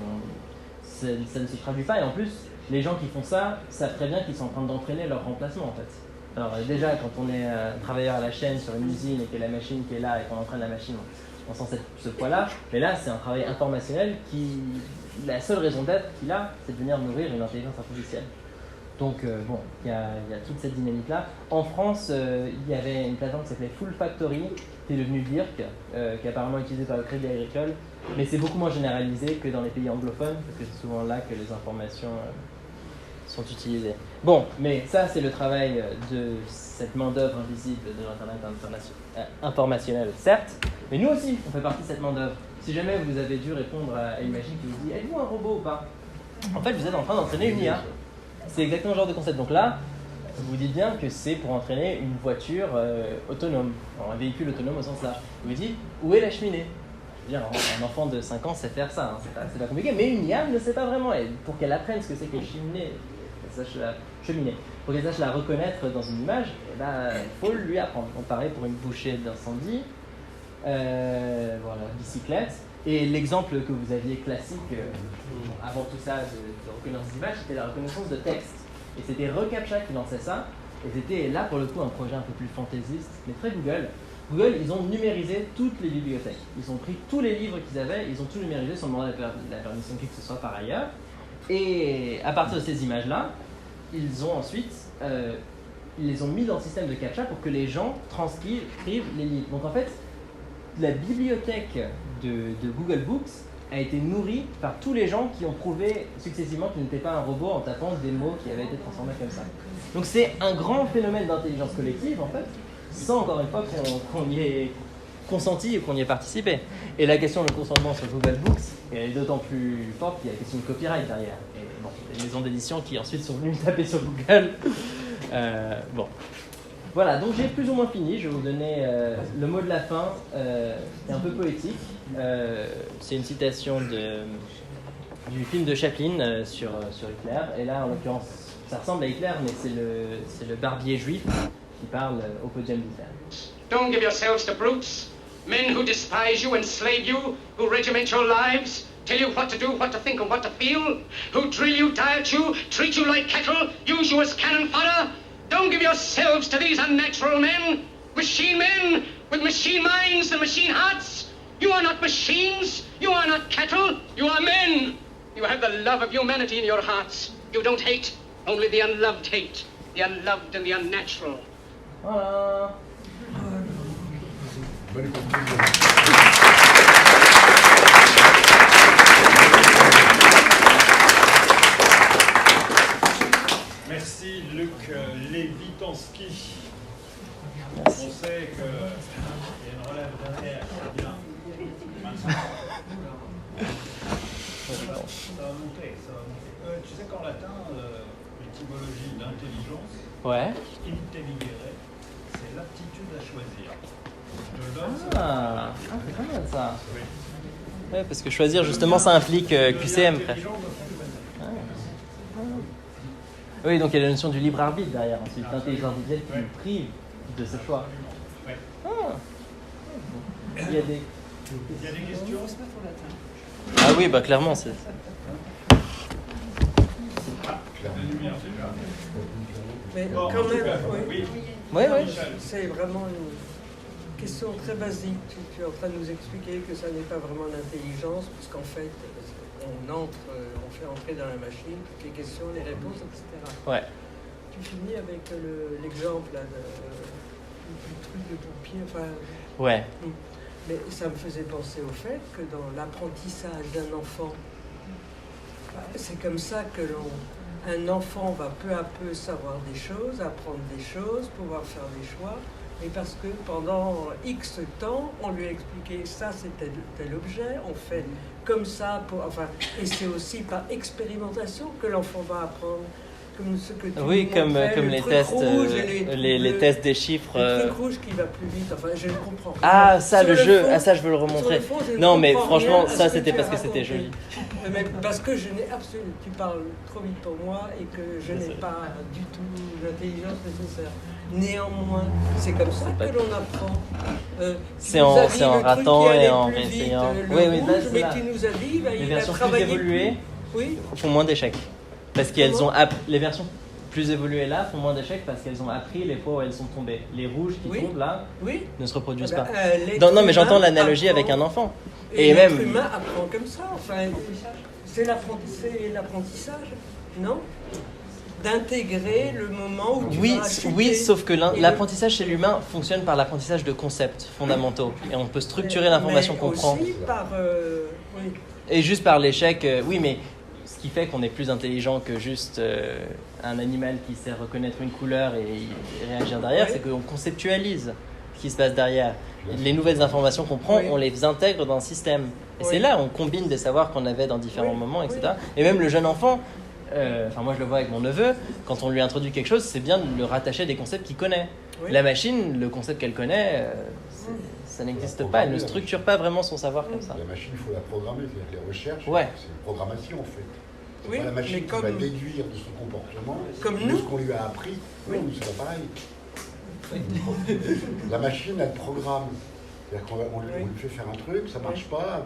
ça ne se traduit pas. Et en plus, les gens qui font ça savent très bien qu'ils sont en train d'entraîner leur remplacement, en fait. Alors déjà, quand on est travailleur à la chaîne sur une usine et qu'il y a la machine qui est là et qu'on entraîne la machine, on sent ce poids-là, mais là c'est un travail informationnel qui, la seule raison d'être qu'il a, c'est de venir nourrir une intelligence artificielle. Donc bon, il y a toute cette dynamique-là. En France, il y avait une plateforme qui s'appelait Full Factory, qui est devenue DIRC, qui est apparemment utilisée par le Crédit Agricole, mais c'est beaucoup moins généralisé que dans les pays anglophones, parce que c'est souvent là que les informations sont utilisées. Bon, mais ça c'est le travail de cette main-d'œuvre invisible de l'Internet informationnel, certes, mais nous aussi, on fait partie de cette main-d'œuvre. Si jamais vous avez dû répondre à une machine qui vous dit « Êtes-vous un robot ou pas ?» En fait, vous êtes en train d'entraîner une IA. C'est exactement ce genre de concept. Donc là, vous dites bien que c'est pour entraîner une voiture autonome, un véhicule autonome au sens large. Vous dites « Où est la cheminée ?» Je veux dire, un enfant de 5 ans sait faire ça, hein, c'est pas compliqué, mais une IA ne sait pas vraiment. Et pour qu'elle apprenne ce que c'est qu'une cheminée, pour qu'elle sache la reconnaître dans une image, il faut lui apprendre. Donc pareil pour une bouchée d'incendie. Voilà, bicyclette. Et l'exemple que vous aviez classique avant tout ça de reconnaissance d'image, c'était la reconnaissance de texte. Et c'était reCAPTCHA qui lançait ça. Et c'était là pour le coup un projet un peu plus fantaisiste, mais très Google. Google, ils ont numérisé toutes les bibliothèques. Ils ont pris tous les livres qu'ils avaient, ils ont tout numérisé sans demander la permission qui que ce soit par ailleurs. Et à partir de ces images-là, ils ont ensuite ils les ont mis dans le système de CAPTCHA pour que les gens transcrivent les livres. Donc en fait, la bibliothèque de Google Books a été nourrie par tous les gens qui ont prouvé successivement qu'ils n'étaient pas un robot en tapant des mots qui avaient été transformés comme ça. Donc c'est un grand phénomène d'intelligence collective en fait, sans encore une fois qu'on y ait consenti et qu'on y ait participé. Et la question de consentement sur Google Books est d'autant plus forte qu'il y a la question de copyright derrière. Et bon, les maisons d'édition qui ensuite sont venues taper sur Google. Bon. Voilà, donc j'ai plus ou moins fini. Je vais vous donner le mot de la fin. C'est un peu poétique. C'est une citation du film de Chaplin sur Hitler. Et là, en l'occurrence, ça ressemble à Hitler, mais c'est le barbier juif qui parle au podium d'Hitler. Don't give yourselves to brutes, men who despise you, enslave you, who regiment your lives, tell you what to do, what to think, and what to feel, who drill you, diet you, treat you like cattle, use you as cannon fodder. Don't give yourselves to these unnatural men with machine minds and machine hearts. You are not machines, you are not cattle, you are men. You have the love of humanity in your hearts. You don't hate, only the unloved hate, the unloved and the unnatural. Voilà. Bonne conclusion. Merci Luc Levitanski. Merci. On sait qu'il y a une relève derrière, c'est bien. Maintenant, ça va monter. Tu sais qu'en latin, l'étymologie d'intelligence, Ouais. intelligere, c'est l'aptitude à choisir. C'est pas mal ça. Oui. Ouais, parce que choisir justement ça implique QCM, frère. Oui, donc il y a la notion du libre arbitre derrière. Ensuite, l'intelligence artificielle qui nous prive de ce choix. Ouais. Il y a des questions? Ah oui, bah clairement, c'est. La lumière déjà. Mais Bon, quand en tout même, cas, oui. Oui, oui. C'est vraiment une question très basique. Tu es en train de nous expliquer que ça n'est pas vraiment l'intelligence, puisqu'en fait, on fait entrer dans la machine toutes les questions, les réponses, etc. Ouais. Tu finis avec l'exemple là, du truc de pompier. Enfin, Ouais. mais ça me faisait penser au fait que dans l'apprentissage d'un enfant, c'est comme ça que un enfant va peu à peu savoir des choses, apprendre des choses, pouvoir faire des choix, mais parce que pendant X temps, on lui a expliqué ça c'est tel objet, on fait comme ça, et c'est aussi par expérimentation que l'enfant va apprendre. Comme ce que tu Oui, comme les tests, rouge les tests des chiffres. Le truc rouge qui va plus vite, enfin je ne comprends rien. Ah, ça, Sur le jeu, fond, ça je veux le remontrer. sur le fond, je ne Non, mais comprends franchement, rien à ça ce que c'était tu parce as que c'était raconté. joli. Mais parce que je n'ai absolument, tu parles trop vite pour moi et que je n'ai pas du tout l'intelligence nécessaire. Néanmoins, c'est comme ça que l'on apprend. C'est en ratant et en réessayant. Oui, oui, mais tu nous as dit, les il a versions plus travaillé évoluées font moins d'échecs. Parce qu'elles ont les versions plus évoluées là font moins d'échecs parce qu'elles ont appris les fois où elles sont tombées. Les rouges qui tombent là ne se reproduisent pas. Non, mais j'entends l'analogie avec un enfant. Et même l'être humain apprend comme ça. Enfin, c'est l'apprentissage, non? D'intégrer le moment où tu vas chuter. Oui, sauf que l'apprentissage chez l'humain fonctionne par l'apprentissage de concepts fondamentaux. Et on peut structurer l'information qu'on prend. Aussi par... oui. Et juste par l'échec, oui, mais ce qui fait qu'on est plus intelligent que juste un animal qui sait reconnaître une couleur et réagir derrière, c'est qu'on conceptualise ce qui se passe derrière. Les nouvelles informations qu'on prend, on les intègre dans un système. Et c'est là, on combine des savoirs qu'on avait dans différents moments, etc. Et même le jeune enfant, moi je le vois avec mon neveu, quand on lui introduit quelque chose, c'est bien de le rattacher à des concepts qu'il connaît. La machine, le concept qu'elle connaît, ça n'existe pas, elle ne structure pas vraiment son savoir comme ça. La machine, il faut la programmer, c'est-à-dire les recherches, c'est une programmation en fait. C'est pas la machine qui va déduire de son comportement, de ce qu'on lui a appris. Non, c'est pas pareil. La machine, elle programme. C'est-à-dire qu'on lui fait faire un truc, ça marche pas,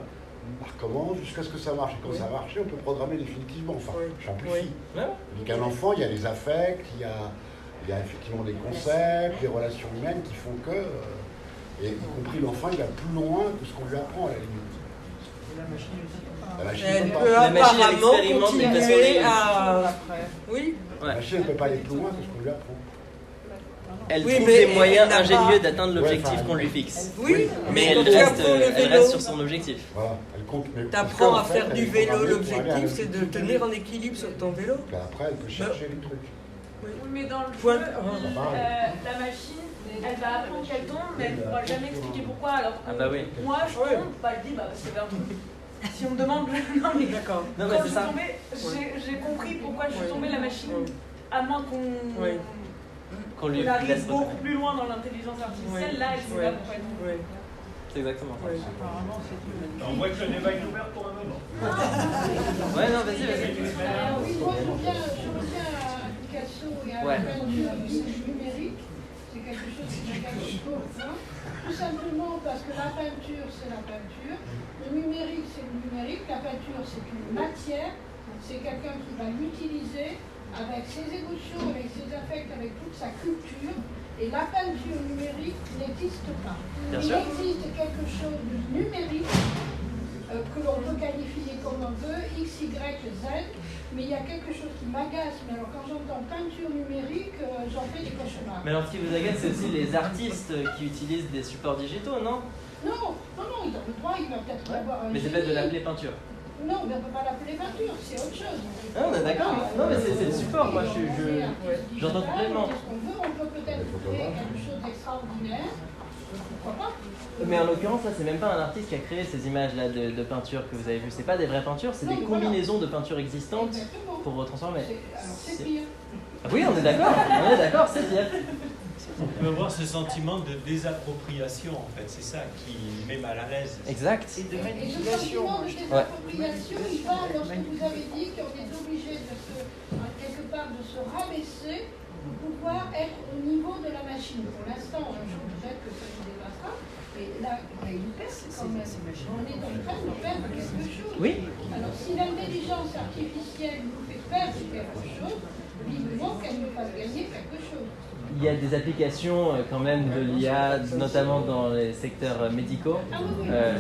on recommence jusqu'à ce que ça marche. Et quand ça marche, on peut programmer définitivement. Enfin, j'amplifie. Donc un enfant, il y a les affects, il y a effectivement des concepts, des relations humaines qui font que, et y compris l'enfant, il va plus loin que ce qu'on lui apprend à la limite. La machine, elle peut apparemment continuer à... Oui. La machine ne peut pas aller plus loin que ce qu'on lui apprend. Elle trouve des moyens ingénieux d'atteindre l'objectif qu'on lui fixe. Oui, mais elle reste sur son objectif. Voilà, elle compte. Tu apprends à faire du vélo, l'objectif c'est de tenir en équilibre sur ton vélo. Après, elle peut chercher les trucs. Oui, mais dans le jeu, la machine, elle va apprendre qu'elle tombe, mais elle ne pourra jamais expliquer pourquoi. Alors que moi, je tombe, je dis, parce qu'il y avait un truc. Si on me demande, non mais d'accord. Quand je suis tombée, j'ai compris pourquoi je suis tombée la machine, à moins qu'on qu'on lui arrive laisse beaucoup reconnaître. plus loin dans l'intelligence artificielle, là, elle sait pas pourquoi elle Oui. C'est exactement ça. Apparemment, c'est tout. On voit que le débat est ouvert pour un moment. Ouais, non, vas-y. Alors oui, moi je reviens à Picasso et à la peinture numérique. C'est quelque chose qui m'intéresse beaucoup. Tout simplement parce que la peinture, c'est la peinture. Le numérique, c'est le numérique. La peinture, c'est une matière. C'est quelqu'un qui va l'utiliser avec ses émotions, avec ses affects, avec toute sa culture. Et la peinture numérique n'existe pas. Bien Il sûr. existe quelque chose de numérique que l'on peut qualifier comme on veut, X, Y, Z, mais il y a quelque chose qui m'agace. Mais alors quand j'entends peinture numérique, j'en fais des cauchemars. Mais alors ce qui vous agace, c'est aussi les artistes qui utilisent des supports digitaux, non? Non, ils ont le droit, ils peuvent peut-être avoir un Mais c'est génie. fait de l'appeler peinture. Non, mais on ne peut pas l'appeler peinture, c'est autre chose. Ah, on est d'accord. Non, mais c'est le support, moi j'entends complètement. C'est ce qu'on veut, on peut peut-être créer quelque chose d'extraordinaire. Pourquoi pas? Mais en l'occurrence, là, c'est même pas un artiste qui a créé ces images-là de peinture que vous avez vues. C'est pas des vraies peintures, c'est des combinaisons de peintures existantes pour retransformer. Alors c'est pire. Ah oui, on est d'accord, c'est pire. On peut avoir ce sentiment de désappropriation, en fait. C'est ça qui met mal à l'aise. Exact. Et ce sentiment de désappropriation, il va lorsque vous avez dit qu'on est obligé de quelque part de se rabaisser pour pouvoir être au niveau de la machine. Pour l'instant, peut-être que ça nous dépassera, mais là, il y a une perte quand même. On est en train de perdre quelque chose. Oui. Alors, si l'intelligence artificielle nous fait perdre quelque chose, vivement qu'elle nous fasse gagner quelque chose. Il y a des applications quand même de l'IA, notamment dans les secteurs médicaux.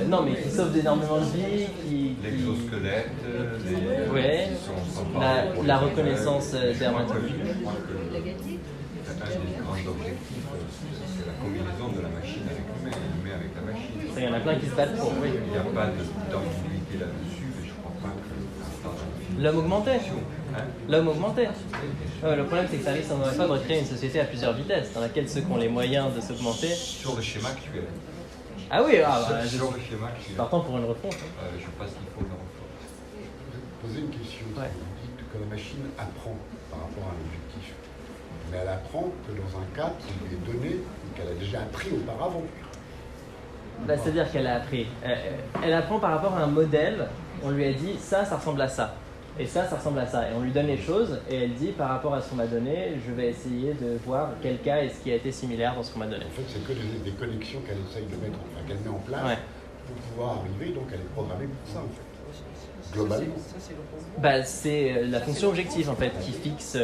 Non, mais qui sauvent énormément de vies, l'exosquelette, la reconnaissance dermatologique. Je crois que un des grands objectifs, c'est la combinaison de la machine avec l'humain, et l'humain avec la machine. Il y en a plein qui se battent pour. Oui. Il n'y a pas d'ambiguïté là-dessus, mais je ne crois pas que l'homme augmenté. Hein? L'homme augmenté. Le problème, c'est que ça risque en aurait pas de recréer une société à plusieurs vitesses, dans laquelle ceux qui ont les moyens de s'augmenter. Sur le schéma actuel. Ah oui, sur le schéma actuel. Partant pour une refonte. Je pense qu'il faut une refonte. Je vais poser une question. Vous dites que la machine apprend par rapport à l'objectif. Mais elle apprend que dans un cas qui lui est donné, qu'elle a déjà appris auparavant. C'est-à-dire qu'elle a appris. Elle apprend par rapport à un modèle. On lui a dit ça ressemble à ça. Et ça ressemble à ça. Et on lui donne les choses et elle dit par rapport à ce qu'on m'a donné, je vais essayer de voir quel cas est-ce qui a été similaire dans ce qu'on m'a donné. En fait, c'est que des connexions qu'elle essaye de mettre, qu'elle met en place pour pouvoir arriver. Donc, elle est programmée pour ça, en fait. Globalement. C'est la fonction objective, en fait, qui fixe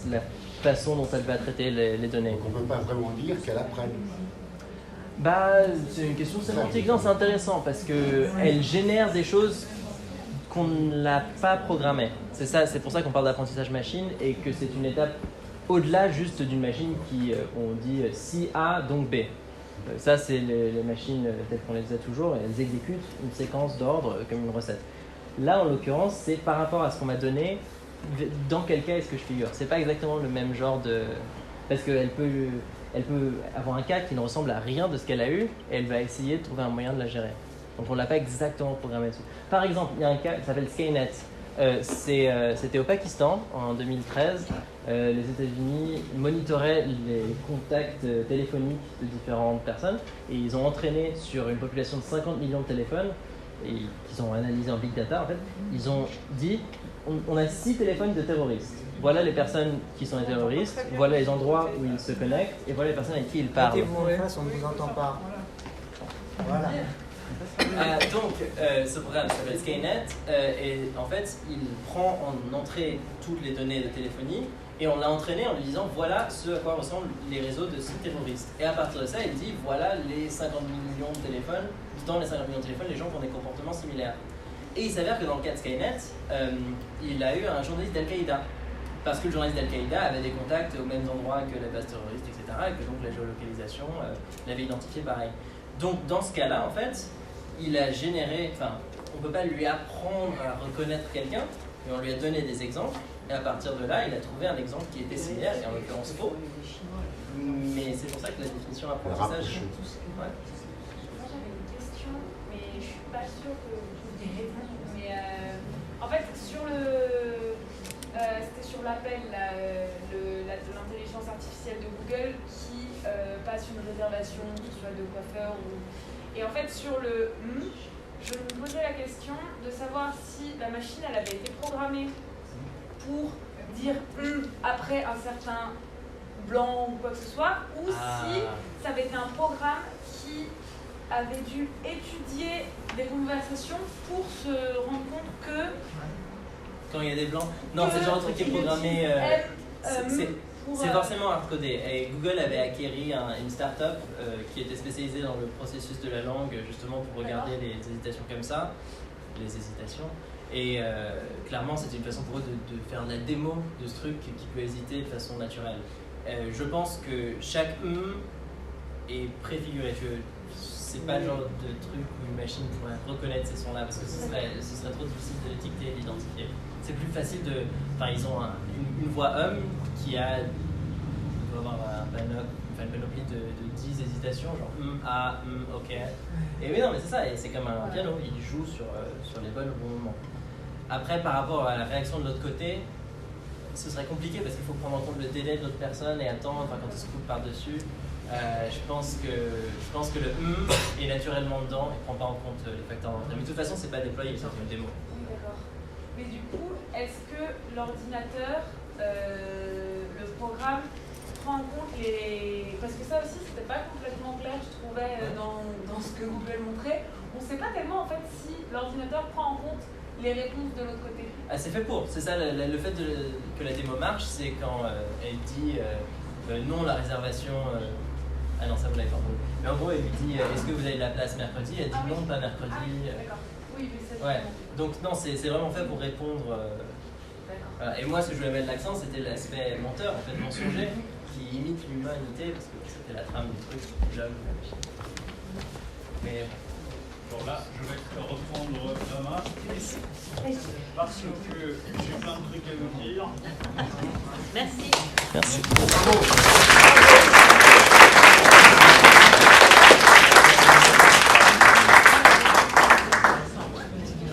la façon dont elle va traiter les données. Donc, on ne peut pas vraiment dire qu'elle apprenne. C'est une question sémantique. Non, c'est intéressant parce qu'elle génère des choses qu'on ne l'a pas programmé. C'est pour ça qu'on parle d'apprentissage machine et que c'est une étape au-delà juste d'une machine qui, on dit si A, donc B. Ça, c'est les machines telles qu'on les a toujours, elles exécutent une séquence d'ordre comme une recette. Là, en l'occurrence, c'est par rapport à ce qu'on m'a donné, dans quel cas est-ce que je figure. C'est pas exactement le même genre de... Parce qu'elle peut avoir un cas qui ne ressemble à rien de ce qu'elle a eu et elle va essayer de trouver un moyen de la gérer. Donc on ne l'a pas exactement programmé dessus. Par exemple, il y a un cas qui s'appelle Skynet. C'était au Pakistan en 2013. Les États-Unis monitoraient les contacts téléphoniques de différentes personnes et ils ont entraîné sur une population de 50 millions de téléphones et qu'ils ont analysé en big data. En fait, ils ont dit on a 6 téléphones de terroristes. Voilà les personnes qui sont les terroristes, voilà les endroits où ils se connectent et voilà les personnes avec qui ils parlent. Mettez-vous en face, on ne vous entend pas. Voilà. Donc, ce programme s'appelle Skynet et en fait, il prend en entrée toutes les données de téléphonie et on l'a entraîné en lui disant voilà ce à quoi ressemblent les réseaux de ces terroristes. Et à partir de ça, il dit voilà les 50 millions de téléphones, dans les 50 millions de téléphones, les gens qui ont des comportements similaires. Et il s'avère que dans le cas de Skynet, il a eu un journaliste d'Al-Qaïda. Parce que le journaliste d'Al-Qaïda avait des contacts aux mêmes endroits que la base terroriste, etc. Et que donc la géolocalisation l'avait identifié pareil. Donc dans ce cas-là, en fait, il a généré, on ne peut pas lui apprendre à reconnaître quelqu'un, mais on lui a donné des exemples, et à partir de là, il a trouvé un exemple qui était similaire, et en l'occurrence faux. Mais c'est pour ça que la définition apprentissage... Moi j'avais une question, mais je ne suis pas sûre que je vous ai répondu. Mais en fait, sur c'était sur l'appel de l'intelligence artificielle de Google qui passe une réservation, que ce soit de coiffeur ou... Et en fait, sur le je me posais la question de savoir si la machine elle avait été programmée pour dire après un certain blanc ou quoi que ce soit, ou si ça avait été un programme qui avait dû étudier des conversations pour se rendre compte que... Quand il y a des blancs. Non, c'est le genre de truc qui est programmé. C'est forcément hardcodé. Et Google avait acquéri une start-up qui était spécialisée dans le processus de la langue, justement pour regarder les hésitations comme ça, les hésitations. Et clairement, c'était une façon pour eux de faire de la démo de ce truc qui peut hésiter de façon naturelle. Je pense que chaque est préfiguré. C'est pas le genre de truc où une machine pourrait reconnaître ces sons-là, parce que ce serait trop difficile de l'étiqueter et d'identifier. C'est plus facile de... Enfin, ils ont une voix homme qui doit avoir une panoplie de 10 hésitations, genre ok. Et oui, non, mais c'est ça, et c'est comme un piano, il joue sur les bonnes au bon moment. Après, par rapport à la réaction de l'autre côté, ce serait compliqué parce qu'il faut prendre en compte le délai de l'autre personne et attendre quand il se coupe par-dessus. Je pense que le est naturellement dedans et ne prend pas en compte les facteurs d'entrée. Mais de toute façon, c'est pas déployé, c'est une démo. Oui, d'accord. Mais du coup, est-ce que l'ordinateur, le programme, prend en compte les... Parce que ça aussi, c'était pas complètement clair, je trouvais, dans ce que Google montrait. On ne sait pas tellement, en fait, si l'ordinateur prend en compte les réponses de l'autre côté. C'est fait pour. C'est ça, le fait que la démo marche, c'est quand elle dit non, la réservation... Ah non, ça vous l'avez pas entendu. Mais en gros, elle lui dit est-ce que vous avez de la place mercredi? Elle dit non, pas mercredi. D'accord. Oui, mais ça, ouais. Donc non, c'est vraiment fait pour répondre. Voilà. Et moi, ce que je voulais mettre l'accent, c'était l'aspect menteur, en fait, mensonger, qui imite l'humanité, parce que c'était la trame du truc, l'homme. Mais bon, là, je vais reprendre la main, parce que j'ai plein de trucs à vous dire. Merci. Merci.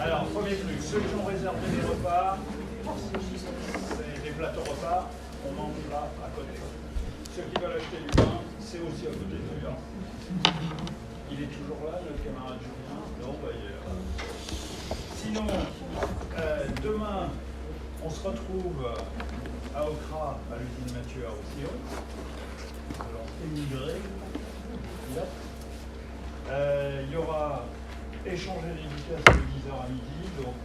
Alors, premier truc, ceux qui ont réservé des repas, c'est des plateaux repas, on mange là à côté. Ceux qui veulent acheter du vin, c'est aussi à côté de là. Il est toujours là, le camarade Julien? Non, bah, il est là. Sinon, demain, on se retrouve à Okra, à l'usine Mathieu à Roussillon. Alors, émigré. Il y aura échanger des vitesses de 10h à midi, donc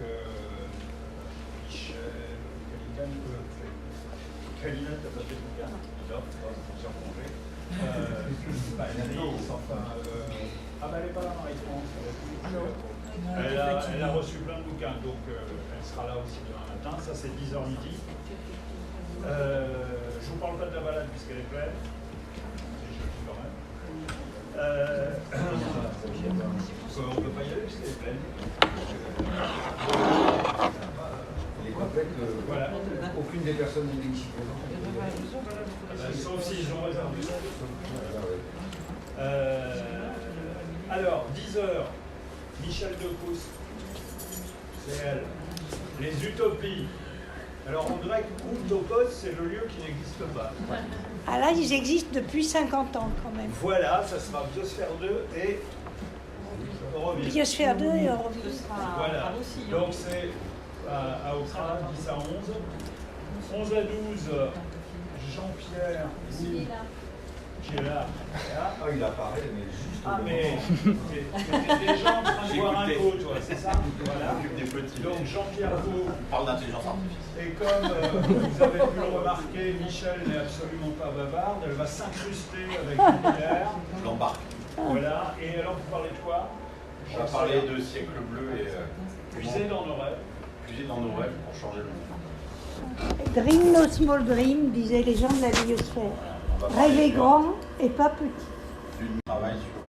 Michel, Kalina, t'as pas fait de bouquin? Non, c'est sur congé. Alice, enfin... ah bah elle n'est pas là, Marie-France. Elle a reçu plein de bouquins, donc elle sera là aussi demain matin. Ça, c'est 10h midi. Je vous parle pas de la balade puisqu'elle est pleine. C'est joli quand même. On ne peut pas y aller puisqu'elle est pleine. Elle est complète, voilà. Aucune des personnes n'est ici sauf s'ils ont réservé. Alors, 10h, Michel Decoustre, c'est elle. Les utopies. Alors en grec, utopos, c'est le lieu qui n'existe pas. Ah là, ils existent depuis 50 ans quand même. Voilà, ça sera Biosphère 2 et Eurovision. Biosphère 2 et Eurovision. Voilà, donc c'est à Okra, 10 à 11. 11 à 12, Jean-Pierre, qui est là. Ah, il apparaît, mais juste. Ah, mais t'es déjà en train de boire un pot, toi, c'est ça? Voilà. Donc Jean-Pierre Beau. Parle d'intelligence artificielle. Et comme vous avez pu le remarquer, Michel n'est absolument pas bavarde. Elle va s'incruster avec Jean-Pierre. Je l'embarque. Voilà. Et alors, vous parlez de quoi? On va parler de siècle bleu et. Puiser dans nos rêves. Puiser dans nos rêves pour changer le monde. Dream no small dream, disaient les gens de la biosphère. Rêver grand et pas petit. Du travail sur